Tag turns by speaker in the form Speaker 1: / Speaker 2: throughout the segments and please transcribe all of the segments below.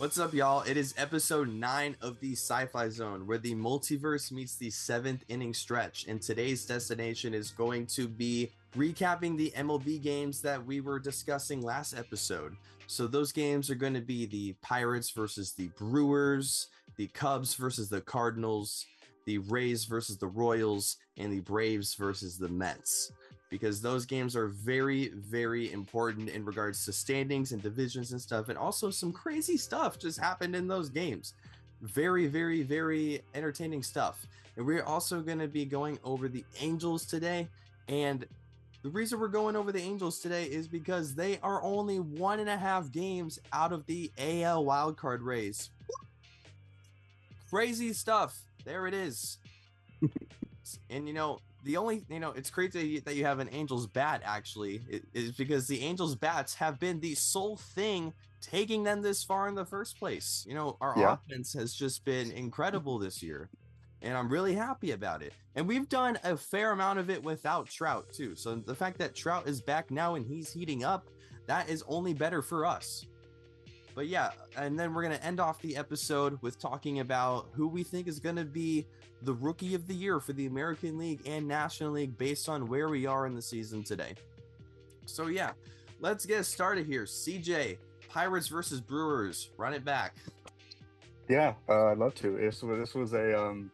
Speaker 1: What's up, y'all? It is episode 9 of the Sci-Fi Zone, where the multiverse meets the 7th inning stretch. And today's destination is going to be recapping the MLB games that we were discussing last episode. So those games are going to be the Pirates versus the Brewers, the Cubs versus the Cardinals, the Rays versus the Royals, and the Braves versus the Mets. Because those games are very, very important in regards to standings and divisions and stuff. And also some crazy stuff just happened in those games. Very, very, very entertaining stuff. And we're also going to be going over the Angels today. And the reason we're going over the Angels today is because they are only 1.5 games out of the AL wildcard race. Crazy stuff. There it is. And the only, it's crazy that you have an Angels bat, actually, is because the Angels bats have been the sole thing taking them this far in the first place. Our offense has just been incredible this year, and I'm really happy about it. And we've done a fair amount of it without Trout, too. So the fact that Trout is back now and he's heating up, that is only better for us. But yeah, and then we're going to end off the episode with talking about who we think is going to be the Rookie of the Year for the American League and National League based on where we are in the season today. So yeah, let's get started here. CJ, Pirates versus Brewers, run it back.
Speaker 2: Yeah, I'd love to. This was an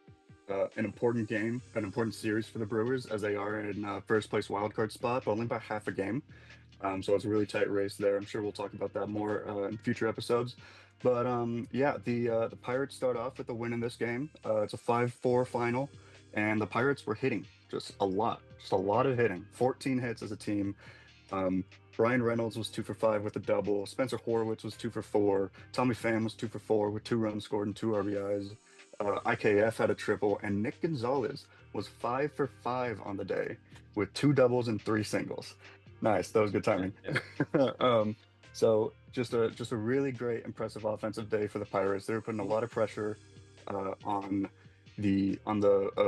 Speaker 2: important game, an important series for the Brewers, as they are in first place wildcard spot, but only by half a game. So it's a really tight race there. I'm sure we'll talk about that more in future episodes. But yeah, the Pirates start off with a win in this game. It's a 5-4 final, and the Pirates were hitting just a lot of hitting. 14 hits as a team. Brian Reynolds was 2 for 5 with a double. Spencer Horwitz was 2 for 4. Tommy Pham was 2 for 4 with 2 runs scored and 2 RBIs. IKF had a triple, and Nick Gonzalez was 5 for 5 on the day with 2 doubles and 3 singles. Nice, that was good timing. Yeah. So just a really great, impressive offensive day for the Pirates. They were putting a lot of pressure on the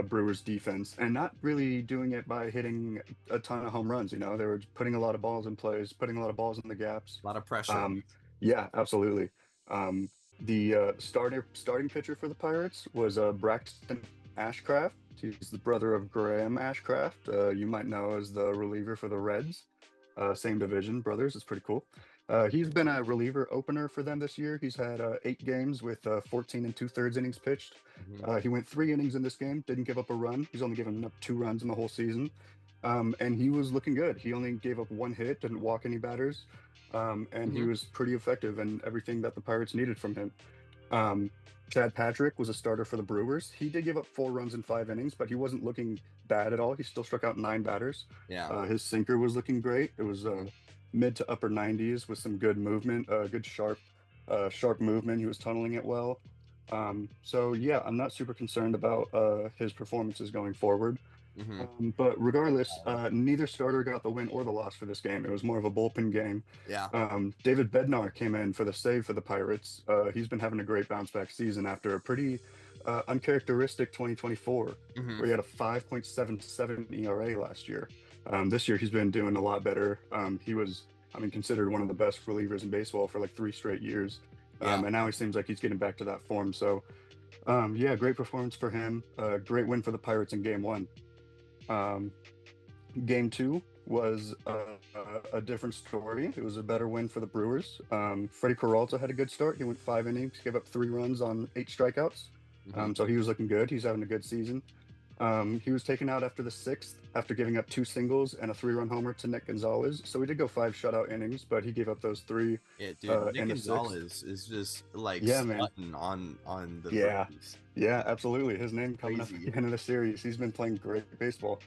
Speaker 2: Brewers defense, and not really doing it by hitting a ton of home runs. They were putting a lot of balls in plays, putting a lot of balls in the gaps.
Speaker 1: A lot of pressure.
Speaker 2: Yeah, absolutely. The starting pitcher for the Pirates was Braxton Ashcraft. He's the brother of Graham Ashcraft. You might know as the reliever for the Reds. Same division, brothers. It's pretty cool. He's been a reliever opener for them this year. He's had 8 games with 14 2/3 innings pitched. He went 3 innings in this game, didn't give up a run. He's only given up 2 runs in the whole season. And he was looking good. He only gave up 1 hit, didn't walk any batters. And he was pretty effective in everything that the Pirates needed from him. Chad Patrick was a starter for the Brewers. He did give up 4 runs in 5 innings, but he wasn't looking bad at all. He still struck out 9 batters.
Speaker 1: Yeah.
Speaker 2: His sinker was looking great. It was mid to upper 90s with some good movement, good sharp movement. He was tunneling it well. So yeah, I'm not super concerned about his performances going forward. But regardless, neither starter got the win or the loss for this game. It was more of a bullpen game.
Speaker 1: Yeah.
Speaker 2: David Bednar came in for the save for the Pirates. He's been having a great bounce back season after a pretty uncharacteristic 2024, where he had a 5.77 ERA last year. This year he's been doing a lot better. He was, considered one of the best relievers in baseball for like 3 straight years. And now he seems like he's getting back to that form. So yeah, great performance for him. Great win for the Pirates in game 1. Game 2 was a different story. It was a better win for the Brewers. Freddie Peralta had a good start. He went 5 innings, gave up 3 runs on 8 strikeouts. So he was looking good. He's having a good season. He was taken out after the 6th after giving up 2 singles and a 3-run homer to Nick Gonzalez. So he did go 5 shutout innings, but he gave up those 3.
Speaker 1: Yeah, dude. Nick Gonzalez is just like slutting on the Rockies.
Speaker 2: Yeah, absolutely. His name coming up at the end of the series. He's been playing great baseball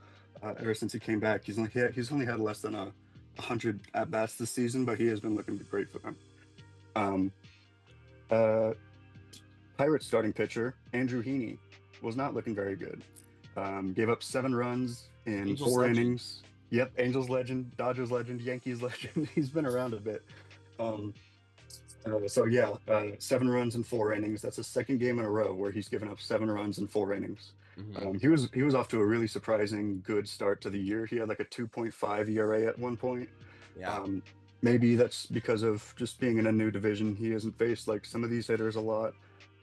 Speaker 2: ever since he came back. He's only had less than 100 at bats this season, but he has been looking great for them. Pirates starting pitcher Andrew Heaney was not looking very good. Gave up 7 runs in
Speaker 1: Angels
Speaker 2: 4
Speaker 1: legend.
Speaker 2: innings. Yep, Angels legend, Dodgers legend, Yankees legend. He's been around a bit. So yeah, 7 runs in 4 innings. That's the 2nd game in a row where he's given up 7 runs in 4 innings. He was off to a really surprising good start to the year. He had like a 2.5 ERA at one point.
Speaker 1: Yeah.
Speaker 2: maybe that's because of just being in a new division. He hasn't faced like some of these hitters a lot,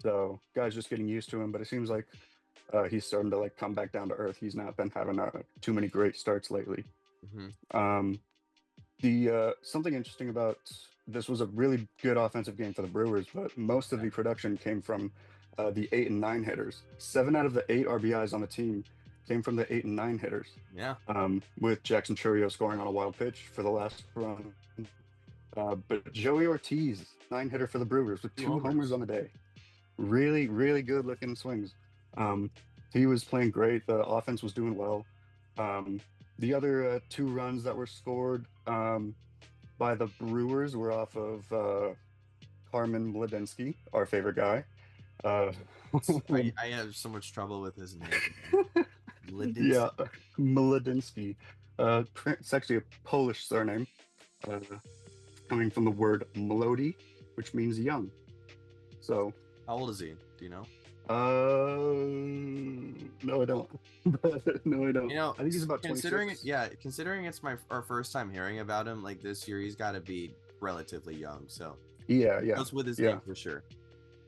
Speaker 2: so guys just getting used to him. But it seems like he's starting to like come back down to earth. He's not been having too many great starts lately.
Speaker 1: Hmm.
Speaker 2: Um, the something interesting about this was a really good offensive game for the Brewers, but most of
Speaker 1: Yeah.
Speaker 2: the production came from the 8 and 9 hitters. 7 out of the 8 RBIs on the team came from the 8 and 9 hitters.
Speaker 1: Yeah.
Speaker 2: With Jackson Churio scoring on a wild pitch for the last run. But Joey Ortiz, 9 hitter for the Brewers with
Speaker 1: 2
Speaker 2: two homers
Speaker 1: homers.
Speaker 2: on the day. Really, really good looking swings. Um, he was playing great. The offense was doing well. Um, the other 2 runs that were scored by the Brewers were off of Carmen Mladinsky, our favorite guy. Uh,
Speaker 1: I have so much trouble with his name, man.
Speaker 2: yeah,
Speaker 1: Lidinsky.
Speaker 2: Mladinsky. It's actually a Polish surname, uh, coming from the word mlody, which means young. So,
Speaker 1: How old is he? Do you know?
Speaker 2: no, I don't. No, I don't.
Speaker 1: You know,
Speaker 2: I think he's about
Speaker 1: considering it,
Speaker 2: 26.
Speaker 1: yeah, considering it's our first time hearing about him like this year, he's got to be relatively young. So
Speaker 2: Yeah,
Speaker 1: that's with his
Speaker 2: yeah,
Speaker 1: name for sure.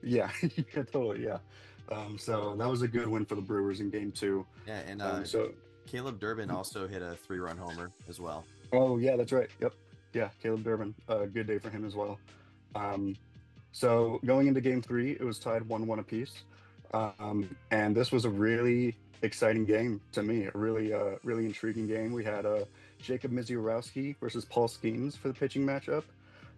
Speaker 2: yeah, yeah, totally, yeah. So that was a good win for the Brewers in Game 2.
Speaker 1: Yeah, and
Speaker 2: So,
Speaker 1: Caleb Durbin also hit a 3-run homer as well.
Speaker 2: oh yeah, that's right. Yep, yeah, Caleb Durbin. Good day for him as well. Um, so going into Game 3, it was tied 1-1 apiece, and this was a really exciting game to me. A really intriguing game. We had Jacob Misiorowski versus Paul Skeens for the pitching matchup.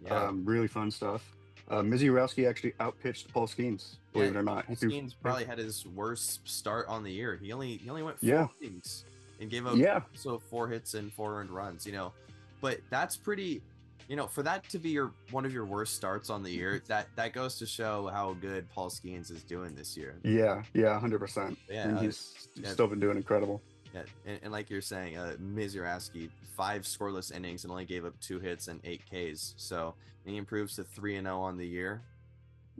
Speaker 1: Yeah,
Speaker 2: Really fun stuff. Misiorowski actually outpitched Paul Skeens, believe it or not.
Speaker 1: Paul
Speaker 2: He threw-
Speaker 1: Skeens probably had his worst start on the year. He only went
Speaker 2: Yeah,
Speaker 1: 4 innings and gave up
Speaker 2: yeah,
Speaker 1: so 4 hits and 4 earned runs. You know, but that's pretty. You know, for that to be one of your worst starts on the year, that goes to show how good Paul Skeens is doing this year.
Speaker 2: yeah, 100%.
Speaker 1: Yeah,
Speaker 2: And he's
Speaker 1: yeah,
Speaker 2: still been doing incredible.
Speaker 1: yeah, and like you're saying, Mizurowski 5 scoreless innings and only gave up 2 hits and 8 Ks. So and he improves to 3-0 on the year.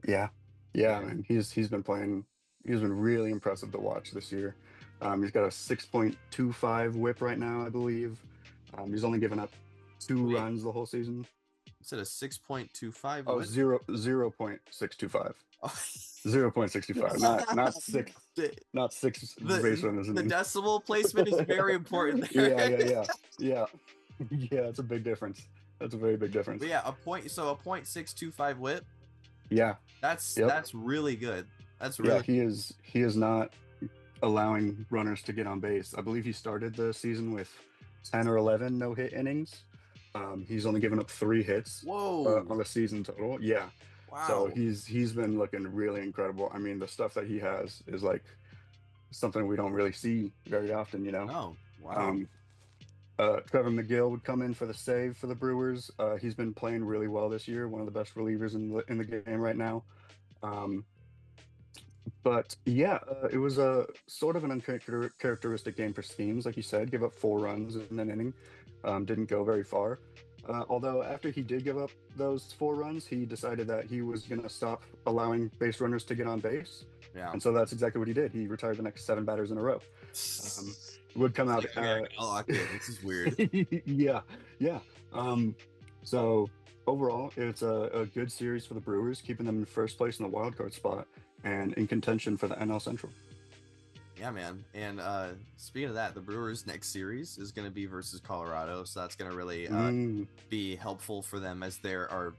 Speaker 2: Yeah, yeah,
Speaker 1: And
Speaker 2: man. He's been playing. He's been really impressive to watch this year. He's got a 6.25 WHIP right now, I believe. He's only given up 2 runs the whole season.
Speaker 1: instead of 6.25,
Speaker 2: Oh,
Speaker 1: what?
Speaker 2: 0.625.
Speaker 1: Oh.
Speaker 2: 0.65. Not six. Not 6 base runners.
Speaker 1: The decimal placement is very important there.
Speaker 2: Yeah. Yeah, it's a big difference. That's a very big difference.
Speaker 1: But yeah, a 0.625 whip.
Speaker 2: Yeah.
Speaker 1: That's really good. That's
Speaker 2: Yeah,
Speaker 1: really
Speaker 2: he is not allowing runners to get on base. I believe he started the season with 10 or 11 no-hit innings. He's only given up 3 hits
Speaker 1: Whoa.
Speaker 2: on the season total. Yeah.
Speaker 1: Wow.
Speaker 2: So he's been looking really incredible. I mean, the stuff that he has is like something we don't really see very often, you know.
Speaker 1: Oh, wow.
Speaker 2: Trevor McGill would come in for the save for the Brewers. He's been playing really well this year. One of the best relievers in the game right now. But yeah, it was a sort of an uncharacteristic game for Skeens, like you said. Give up 4 runs in an inning. Didn't go very far. Although after he did give up those 4 runs, he decided that he was going to stop allowing base runners to get on base.
Speaker 1: Yeah.
Speaker 2: And so that's exactly what he did. He retired the next 7 batters in a row. Would come out.
Speaker 1: This is weird.
Speaker 2: Yeah. So overall, it's a good series for the Brewers, keeping them in first place in the wild card spot and in contention for the NL Central.
Speaker 1: Yeah, man. And speaking of that, the Brewers' next series is going to be versus Colorado, so that's going to really be helpful for them as there are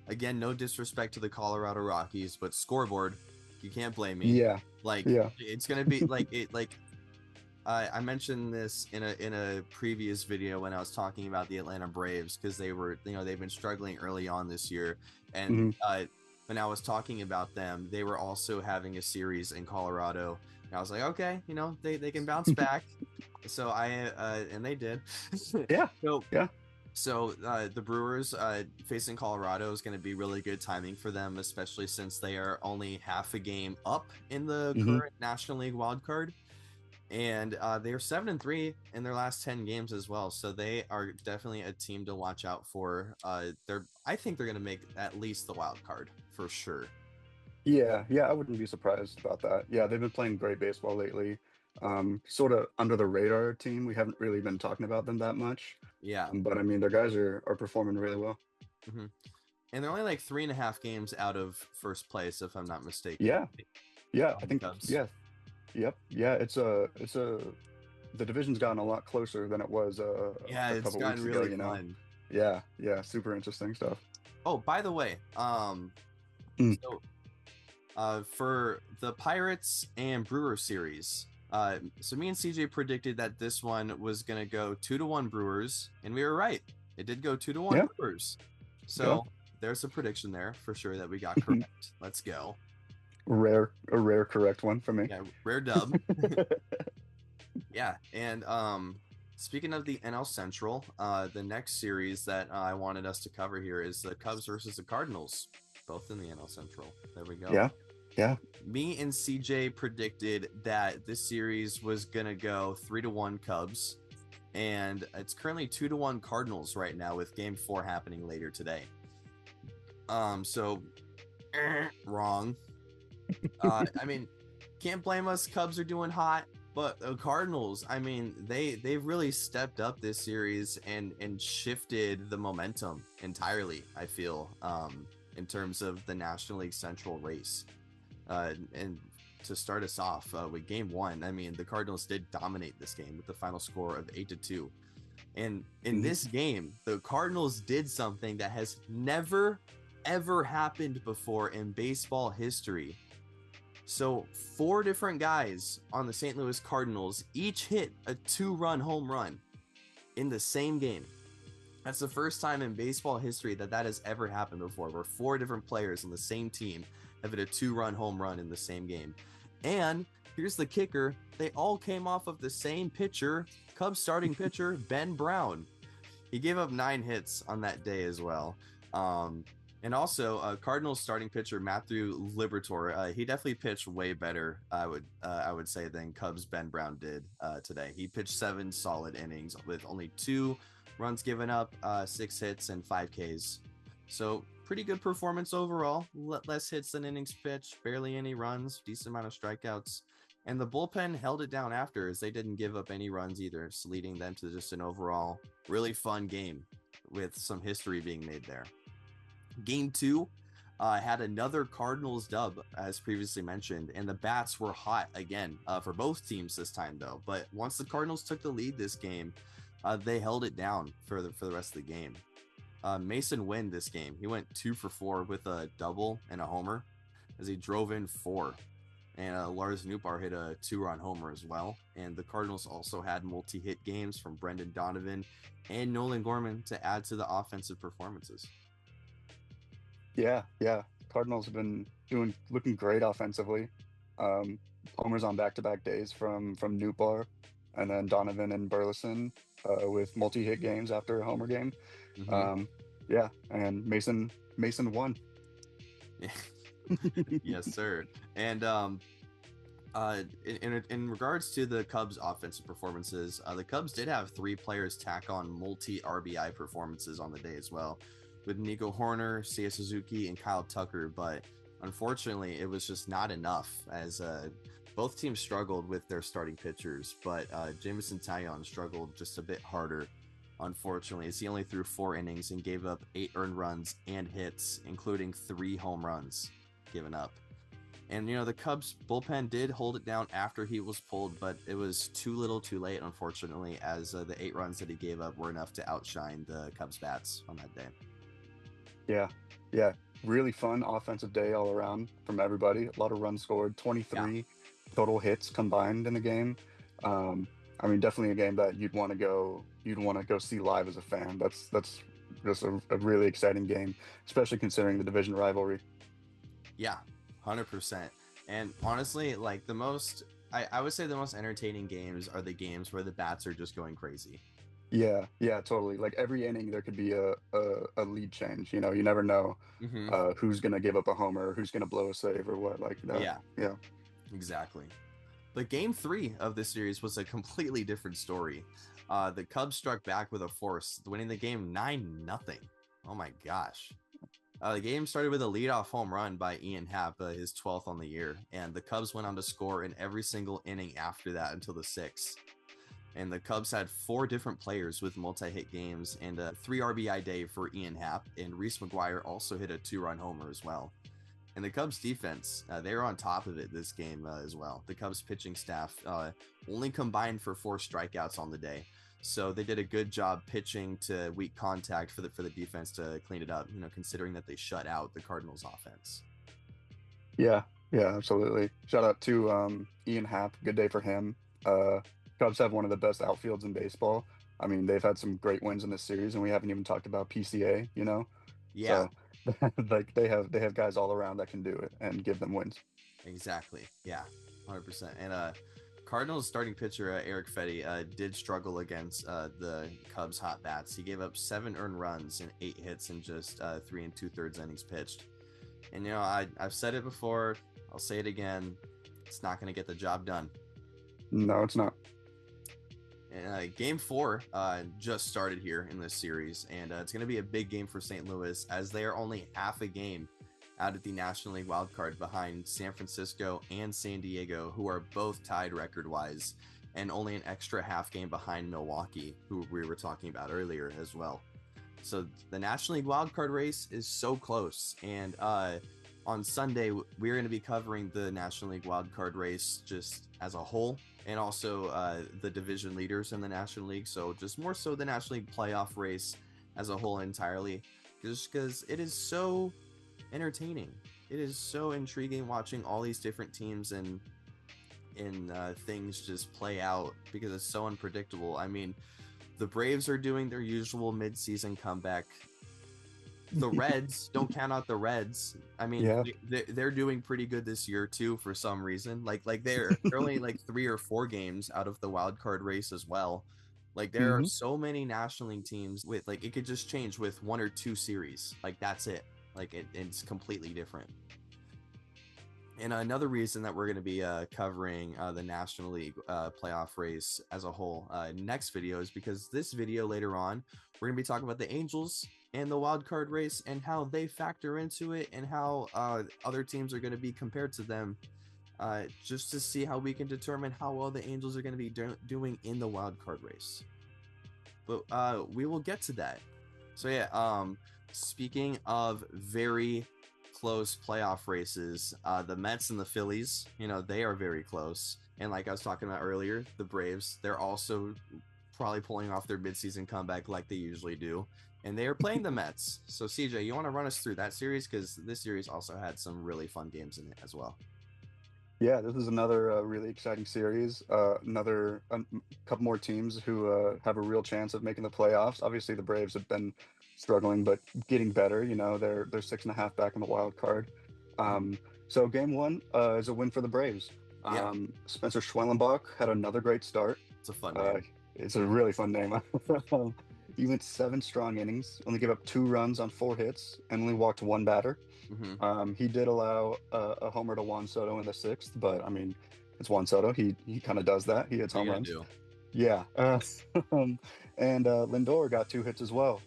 Speaker 1: again, no disrespect to the Colorado Rockies, but scoreboard, you can't blame me.
Speaker 2: Yeah.
Speaker 1: It's going to be I mentioned this in a previous video when I was talking about the Atlanta Braves because they were, they've been struggling early on this year, and when I was talking about them, they were also having a series in Colorado. And I was like, okay, they can bounce back. So and they did.
Speaker 2: Yeah.
Speaker 1: So the Brewers facing Colorado is going to be really good timing for them, especially since they are only half a game up in the current National League wild card. And they're 7-3 in their last 10 games as well. So they are definitely a team to watch out for. I think they're going to make at least the wild card for sure.
Speaker 2: Yeah, I wouldn't be surprised about that. Yeah, they've been playing great baseball lately. Sort of under the radar team. We haven't really been talking about them that much.
Speaker 1: Yeah.
Speaker 2: But I mean, their guys are performing really well.
Speaker 1: Mm-hmm. And they're only like 3.5 games out of first place, if I'm not mistaken.
Speaker 2: Yeah. Yeah. I
Speaker 1: The
Speaker 2: think,
Speaker 1: Cubs.
Speaker 2: yeah. Yep. Yeah. The division's gotten a lot closer than it was a
Speaker 1: It's
Speaker 2: couple
Speaker 1: gotten
Speaker 2: weeks
Speaker 1: really
Speaker 2: ago,
Speaker 1: fun.
Speaker 2: Yeah. Yeah. Super interesting stuff.
Speaker 1: Oh, by the way, so for the Pirates and Brewers series, so me and CJ predicted that this one was gonna go 2-1 Brewers, and we were right. It did go 2-1 Brewers. So there's a prediction there for sure that we got correct. Let's go.
Speaker 2: A rare correct one for me.
Speaker 1: Yeah, rare dub. Yeah, and speaking of the NL Central, the next series that I wanted us to cover here is the Cubs versus the Cardinals, both in the NL Central. There we go.
Speaker 2: Yeah.
Speaker 1: Me and CJ predicted that this series was gonna go 3-1 Cubs, and it's currently 2-1 Cardinals right now, with Game 4 happening later today. So wrong. I mean, can't blame us. Cubs are doing hot. But the Cardinals, I mean, they've really stepped up this series and shifted the momentum entirely, I feel, in terms of the National League Central race. And to start us off with Game 1, I mean, the Cardinals did dominate this game with the final score of 8-2. And in this game, the Cardinals did something that has never, ever happened before in baseball history. So 4 different guys on the St. Louis Cardinals each hit a 2-run home run in the same game. That's the first time in baseball history that has ever happened before, where 4 different players on the same team have hit a 2-run home run in the same game. And here's the kicker. They all came off of the same pitcher, Cubs starting pitcher, Ben Brown. He gave up 9 hits on that day as well. And also, Cardinals starting pitcher Matthew Liberatore, he definitely pitched way better, I would say, than Cubs Ben Brown did today. He pitched 7 solid innings with only 2 runs given up, 6 hits, and 5 Ks. So pretty good performance overall. Less hits than innings pitched, barely any runs, decent amount of strikeouts. And the bullpen held it down after, as they didn't give up any runs either, so leading them to just an overall really fun game with some history being made there. Game 2 had another Cardinals dub, as previously mentioned, and the bats were hot again for both teams this time, though. But once the Cardinals took the lead this game, they held it down for the rest of the game. Mason won this game. He went 2 for 4 with a double and a homer, as he drove in 4. And Lars Nootbaar hit a 2-run homer as well. And the Cardinals also had multi-hit games from Brendan Donovan and Nolan Gorman to add to the offensive performances.
Speaker 2: Yeah. Cardinals have been looking great offensively. Homers on back-to-back days from Nootbaar, and then Donovan and Burleson with multi-hit games after a homer game. Yeah, and Mason won.
Speaker 1: Yes, sir. And in regards to the Cubs offensive performances, the Cubs did have 3 players tack on multi RBI performances on the day as well, with Nico Horner, Seiya Suzuki, and Kyle Tucker. But unfortunately, it was just not enough, as both teams struggled with their starting pitchers. But Jameson Taillon struggled just a bit harder, unfortunately, as he only threw 4 innings and gave up 8 earned runs and hits, including 3 home runs given up. And, the Cubs bullpen did hold it down after he was pulled, but it was too little too late, unfortunately, as the 8 runs that he gave up were enough to outshine the Cubs bats on that day.
Speaker 2: Yeah. Really fun offensive day all around from everybody. A lot of runs scored, 23 total hits combined in the game. I mean, definitely a game that you'd want to go see live as a fan. That's just a really exciting game, especially considering the division rivalry.
Speaker 1: Yeah, 100%. And honestly, like I would say the most entertaining games are the games where the bats are just going crazy.
Speaker 2: Yeah, totally. Like every inning, there could be a lead change. You never know who's gonna give up a homer, who's gonna blow a save, or what. Like that. Yeah,
Speaker 1: exactly. But Game 3 of this series was a completely different story. The Cubs struck back with a force, winning the game 9-0. Oh my gosh. The game started with a leadoff home run by Ian Happ, his 12th on the year, and the Cubs went on to score in every single inning after that until the sixth. And the Cubs had 4 different players with multi-hit games and a 3 RBI day for Ian Happ, and Reese McGuire also hit a 2-run homer as well. And the Cubs defense, they were on top of it this game as well. The Cubs pitching staff only combined for 4 strikeouts on the day. So they did a good job pitching to weak contact for the defense to clean it up, considering that they shut out the Cardinals offense.
Speaker 2: Yeah, absolutely. Shout out to Ian Happ. Good day for him. Cubs have one of the best outfields in baseball. I mean, they've had some great wins in this series, and we haven't even talked about PCA,
Speaker 1: Yeah.
Speaker 2: So like they have guys all around that can do it and give them wins.
Speaker 1: Exactly. Yeah. 100%. And Cardinals starting pitcher Eric Fetty did struggle against the Cubs hot bats. He gave up 7 earned runs and 8 hits in just 3 2/3 innings pitched. And I've said it before, I'll say it again. It's not going to get the job done.
Speaker 2: No, it's not.
Speaker 1: And game 4 just started here in this series, and it's going to be a big game for St. Louis, as they are only half a game out of the National League wildcard behind San Francisco and San Diego, who are both tied record-wise, and only an extra half game behind Milwaukee, who we were talking about earlier as well. So the National League wildcard race is so close, and on Sunday, we're going to be covering the National League wildcard race just as a whole, and also the division leaders in the National League. So just more so the National League playoff race as a whole entirely, just because it is so entertaining. It is so intriguing watching all these different teams and things just play out, because it's so unpredictable. I mean, the Braves are doing their usual mid-season comeback. The Reds, don't count out the Reds. I mean, yeah, they're doing pretty good this year too for some reason. Like they're only like 3 or 4 games out of the wild card race as well. Like there are so many National League teams with, like, it could just change with 1 or 2 series. Like that's it. Like it's completely different. And another reason that we're going to be covering the National League playoff race as a whole next video is because this video later on, we're going to be talking about the Angels and the wild card race and how they factor into it, and how other teams are going to be compared to them, just to see how we can determine how well the Angels are going to be doing in the wild card race. But we will get to that. So yeah, speaking of very close playoff races, the Mets and the Phillies, they are very close. And like I was talking about earlier, the Braves, they're also probably pulling off their midseason comeback like they usually do, and they are playing the Mets. So CJ, you want to run us through that series, because this series also had some really fun games in it as well.
Speaker 2: Yeah, this is another really exciting series. Another couple more teams who have a real chance of making the playoffs. Obviously, the Braves have been struggling, but getting better. They're 6.5 back in the wild card. So game 1 is a win for the Braves.
Speaker 1: Yeah.
Speaker 2: Spencer Schwellenbach had another great start.
Speaker 1: It's a fun name.
Speaker 2: It's a really fun name. He went 7 strong innings, only gave up 2 runs on 4 hits, and only walked 1 batter. He did allow a homer to Juan Soto in the 6th, but I mean, it's Juan Soto. He kind of does that. He hits home runs. Yeah. And Lindor got 2 hits as well.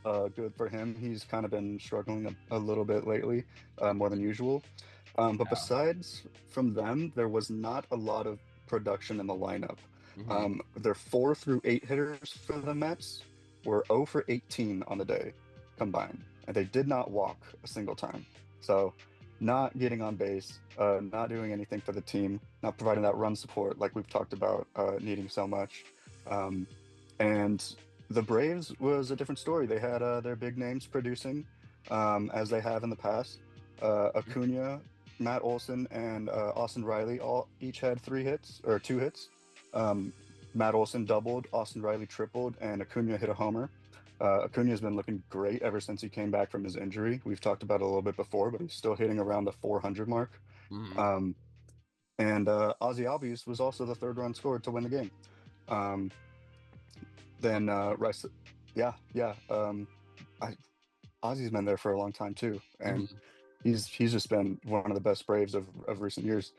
Speaker 2: Good for him. He's kind of been struggling a little bit lately, more than usual. But besides from them, there was not a lot of production in the lineup. Their 4 through 8 hitters for the Mets were 0 for 18 on the day combined, and they did not walk a single time. So not getting on base, not doing anything for the team, not providing that run support like we've talked about needing so much. And the Braves was a different story. They had their big names producing, as they have in the past. Acuna, Matt Olson, and Austin Riley each had 2 hits. Matt Olson doubled, Austin Riley tripled, and Acuna hit a homer. Acuna has been looking great ever since he came back from his injury. We've talked about it a little bit before, but he's still hitting around the 400 mark. And Ozzie Albies was also the 3rd run scored to win the game. Then Rice, Ozzie's been there for a long time too, and he's just been one of the best Braves of recent years.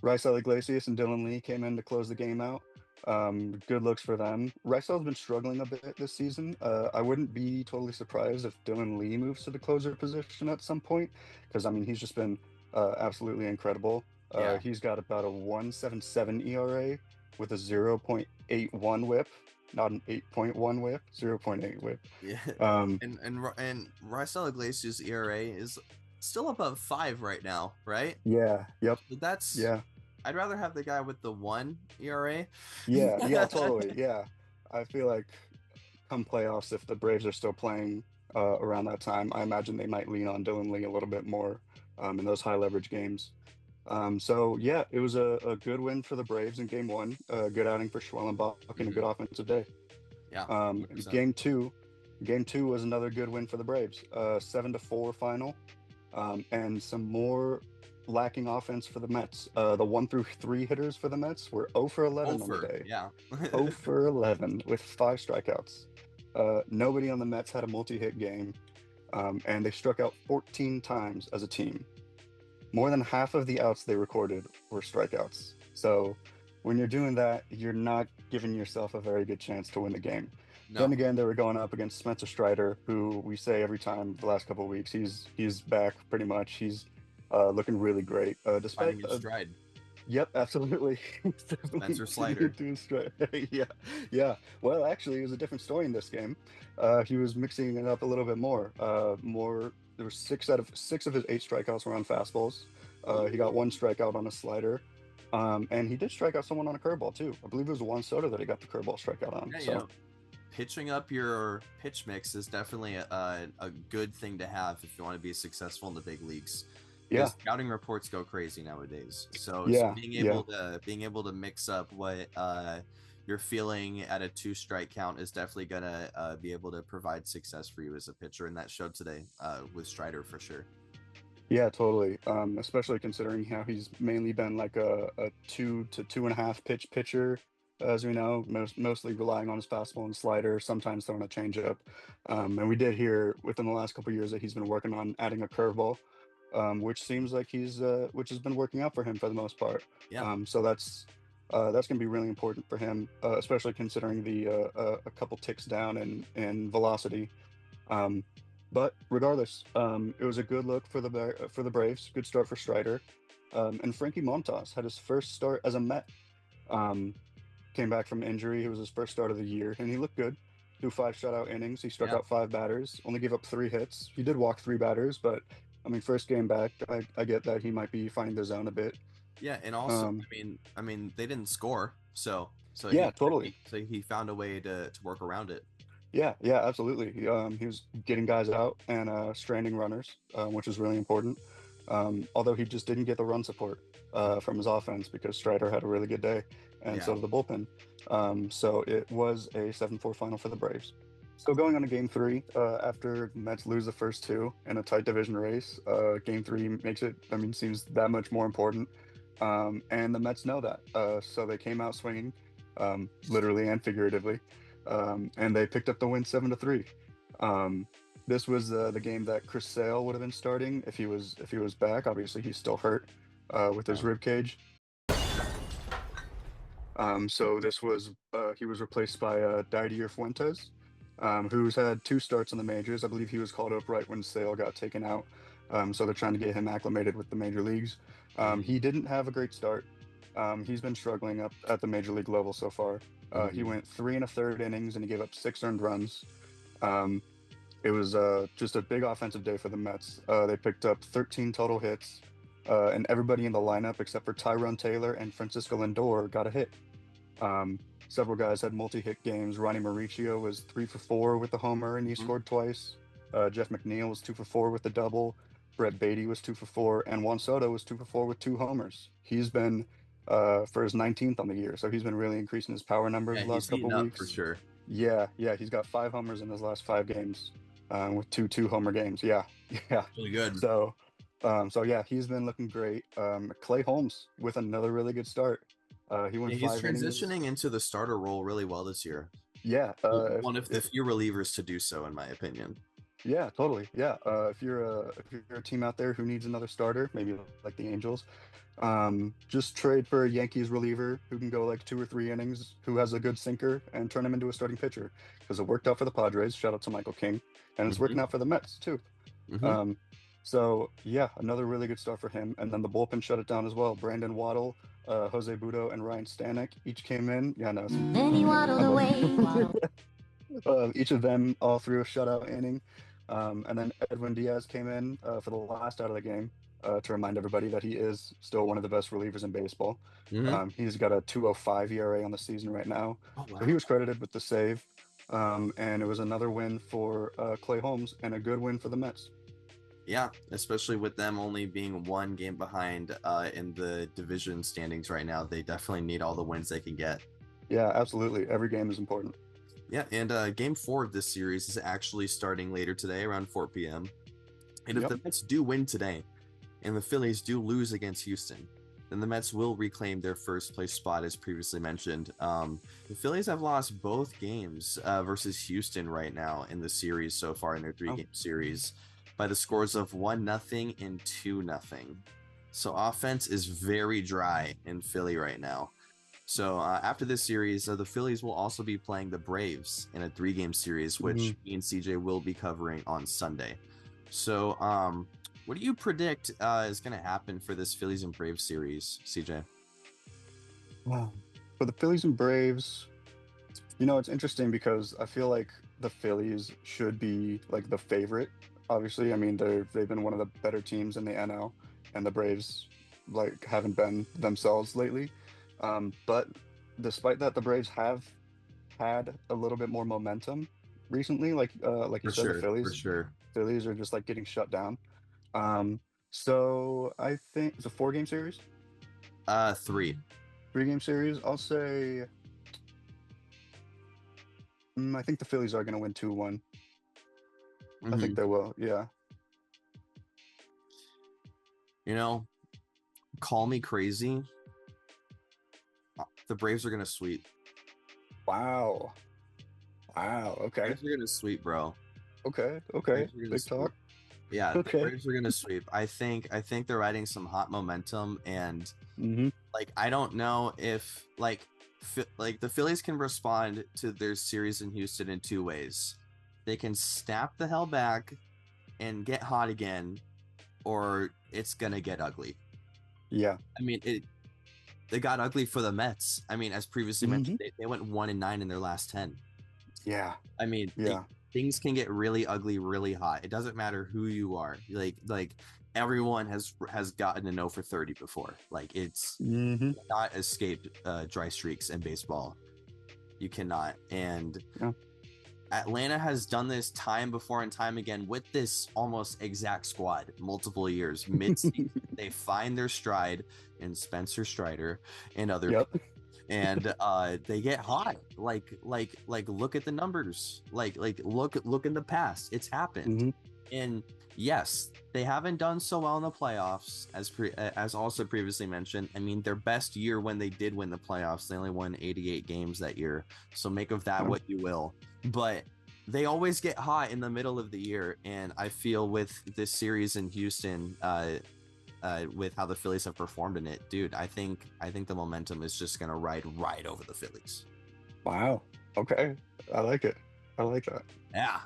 Speaker 2: Raisel Iglesias and Dylan Lee came in to close the game out. Good looks for them. Rexall's been struggling a bit this season. I wouldn't be totally surprised if Dylan Lee moves to the closer position at some point, because I mean he's just been absolutely incredible.
Speaker 1: Yeah.
Speaker 2: He's got about a 1.77 ERA with a 0.81 WHIP, not an 8.1 WHIP, 0.8 WHIP.
Speaker 1: Yeah.
Speaker 2: Um,
Speaker 1: And Raisel Iglesias' ERA is still above 5 right now, right?
Speaker 2: yeah, yep,
Speaker 1: That's
Speaker 2: yeah.
Speaker 1: I'd rather have the guy with the 1 ERA.
Speaker 2: Yeah, totally. Yeah. I feel like come playoffs, if the Braves are still playing around that time, I imagine they might lean on Dylan Lee a little bit more in those high leverage games. So yeah, it was a good win for the Braves in game one, a good outing for Schwellenbach and a good offensive day.
Speaker 1: Yeah,
Speaker 2: Um,
Speaker 1: 100%.
Speaker 2: game two was another good win for the Braves, 7-4 final, and some more lacking offense for the Mets. The 1 through 3 hitters for the Mets were 0 for 11 on the day.
Speaker 1: Yeah.
Speaker 2: 0 for 11 with 5 strikeouts. Nobody on the Mets had a multi-hit game, and they struck out 14 times as a team. More than half of the outs they recorded were strikeouts. So when you're doing that, you're not giving yourself a very good chance to win the game.
Speaker 1: No.
Speaker 2: Then again, they were going up against Spencer Strider, who we say every time the last couple of weeks, he's back pretty much. He's looking really great. Despite
Speaker 1: Finding his stride.
Speaker 2: Yep, absolutely.
Speaker 1: Spencer Slider.
Speaker 2: Yeah. Well, actually, it was a different story in this game. He was mixing it up a little bit more. There were 6 of his 8 strikeouts were on fastballs. He got 1 strikeout on a slider, and he did strike out someone on a curveball too. I believe it was Juan Soto that he got the curveball strikeout on.
Speaker 1: Yeah,
Speaker 2: so.
Speaker 1: you know, pitching up your pitch mix is definitely a good thing to have if you want to be successful in the big leagues.
Speaker 2: Yeah.
Speaker 1: Scouting reports go crazy nowadays. So being able to mix up what you're feeling at a 2-strike count is definitely gonna be able to provide success for you as a pitcher, and that showed today with Strider for sure.
Speaker 2: Yeah, totally. Especially considering how he's mainly been like a 2 to 2.5 pitch pitcher, as we know, mostly relying on his fastball and slider, sometimes throwing a changeup. And we did hear within the last couple of years that he's been working on adding a curveball, which seems like which has been working out for him for the most part.
Speaker 1: Yeah.
Speaker 2: So that's going to be really important for him, especially considering a couple ticks down in velocity. But regardless, it was a good look for the Braves. Good start for Strider, and Frankie Montas had his first start as a Met. Came back from injury. It was his first start of the year, and he looked good. Threw 5 shutout innings. He struck out 5 batters. Only gave up 3 hits. He did walk 3 batters, but I mean, first game back, I get that he might be finding the zone a bit.
Speaker 1: Yeah, and also, I mean, they didn't score, so
Speaker 2: yeah, totally.
Speaker 1: So he found a way to work around it.
Speaker 2: Yeah, absolutely. He was getting guys out and stranding runners, which is really important. Although he just didn't get the run support from his offense because Strider had a really good day, and so did the bullpen. So it was a 7-4 final for the Braves. So going on to game 3, after Mets lose the first 2 in a tight division race, game 3 seems that much more important. And the Mets know that. So they came out swinging, literally and figuratively. And they picked up the win 7-3. This was the game that Chris Sale would have been starting if he was back. Obviously, he's still hurt with his rib cage. So this was he was replaced by Didier Fuentes, who's had 2 starts in the majors. I believe he was called up right when Sale got taken out. So they're trying to get him acclimated with the major leagues. He didn't have a great start. He's been struggling up at the major league level so far. He went 3 1/3 innings and he gave up 6 earned runs. It was just a big offensive day for the Mets. They picked up 13 total hits, and everybody in the lineup except for Tyrone Taylor and Francisco Lindor got a hit. Several guys had multi-hit games. Ronnie Mauricio was 3 for 4 with the homer and he scored twice. Jeff McNeil was 2 for 4 with the double. Brett Beatty was 2 for 4, and Juan Soto was 2 for 4 with 2 homers. He's been for his 19th on the year, so he's been really increasing his power numbers the last couple weeks.
Speaker 1: For sure.
Speaker 2: Yeah, he's got 5 homers in his last 5 games, with 2 homer games. Yeah.
Speaker 1: Really good.
Speaker 2: So yeah, he's been looking great. Clay Holmes with another really good start. He went 5
Speaker 1: he's transitioning
Speaker 2: innings.
Speaker 1: into the starter role really well this year.
Speaker 2: Yeah,
Speaker 1: one of the few relievers to do so, in my opinion.
Speaker 2: Yeah, totally. Yeah, if you're a team out there who needs another starter, maybe like the Angels, Just trade for a Yankees reliever who can go like 2 or 3 innings, who has a good sinker, and turn him into a starting pitcher. Because it worked out for the Padres. Shout out to Michael King, and it's working out for the Mets too.
Speaker 1: Mm-hmm.
Speaker 2: Um, so yeah, another really good start for him. And then the bullpen shut it down as well. Brandon Waddle, Jose Budo, and Ryan Stanek each came in. Yeah, no,
Speaker 3: Then he waddled away.
Speaker 2: each of them all threw a shutout inning. And then Edwin Diaz came in for the last out of the game to remind everybody that he is still one of the best relievers in baseball.
Speaker 1: Mm-hmm.
Speaker 2: He's got a 2.05 ERA on the season right now.
Speaker 1: Oh, wow.
Speaker 2: So he was credited with the save. And it was another win for Clay Holmes and a good win for the Mets.
Speaker 1: Yeah, especially with them only being 1 game behind in the division standings right now. They definitely need all the wins they can get.
Speaker 2: Yeah, absolutely. Every game is important.
Speaker 1: Yeah, and game 4 of this series is actually starting later today around 4 p.m. And if the Mets do win today and the Phillies do lose against Houston, then the Mets will reclaim their first place spot as previously mentioned. The Phillies have lost both games versus Houston right now in the series so far in their 3-game series by the scores of 1-0 and 2-0. So offense is very dry in Philly right now. So after this series, the Phillies will also be playing the Braves in a 3-game series, which me and CJ will be covering on Sunday. So what do you predict is going to happen for this Phillies and Braves series, CJ?
Speaker 2: Wow. For the Phillies and Braves, it's interesting because I feel like the Phillies should be like the favorite. Obviously, I mean, they've been one of the better teams in the NL, and the Braves like haven't been themselves lately. But despite that, the Braves have had a little bit more momentum recently. Like you said, the Phillies are just like getting shut down. So I think it's a 4-game series.
Speaker 1: 3.
Speaker 2: 3-game series. I'll say. I think the Phillies are going to win 2-1. I think they will. Yeah.
Speaker 1: Call me crazy. The Braves are going to sweep.
Speaker 2: Wow. Okay.
Speaker 1: Braves are going to sweep, bro.
Speaker 2: Okay. Big talk.
Speaker 1: Yeah. Okay. The Braves are going to sweep. I think they're riding some hot momentum, and like I don't know if like the Phillies can respond to their series in Houston in 2 ways. They can snap the hell back and get hot again, or it's gonna get ugly.
Speaker 2: Yeah.
Speaker 1: I mean, they got ugly for the Mets. I mean, as previously mentioned, they went 1-9 in their last 10.
Speaker 2: Yeah.
Speaker 1: I mean, things can get really ugly, really hot. It doesn't matter who you are. Like everyone has gotten a 0 for 30 before. Like it's not escaped dry streaks in baseball. You cannot. And Atlanta has done this time before and time again with this almost exact squad multiple years. Mid-season, they find their stride in Spencer Strider and other people, and they get hot. Like look at the numbers. Like look in the past. It's happened. And yes, they haven't done so well in the playoffs as also previously mentioned. I mean, their best year when they did win the playoffs, they only won 88 games that year. So make of that what you will. But they always get hot in the middle of the year, and I feel with this series in Houston, with how the Phillies have performed in it, dude, I think the momentum is just gonna ride right over the Phillies.
Speaker 2: Wow. Okay, I like it. I like that.
Speaker 1: Yeah,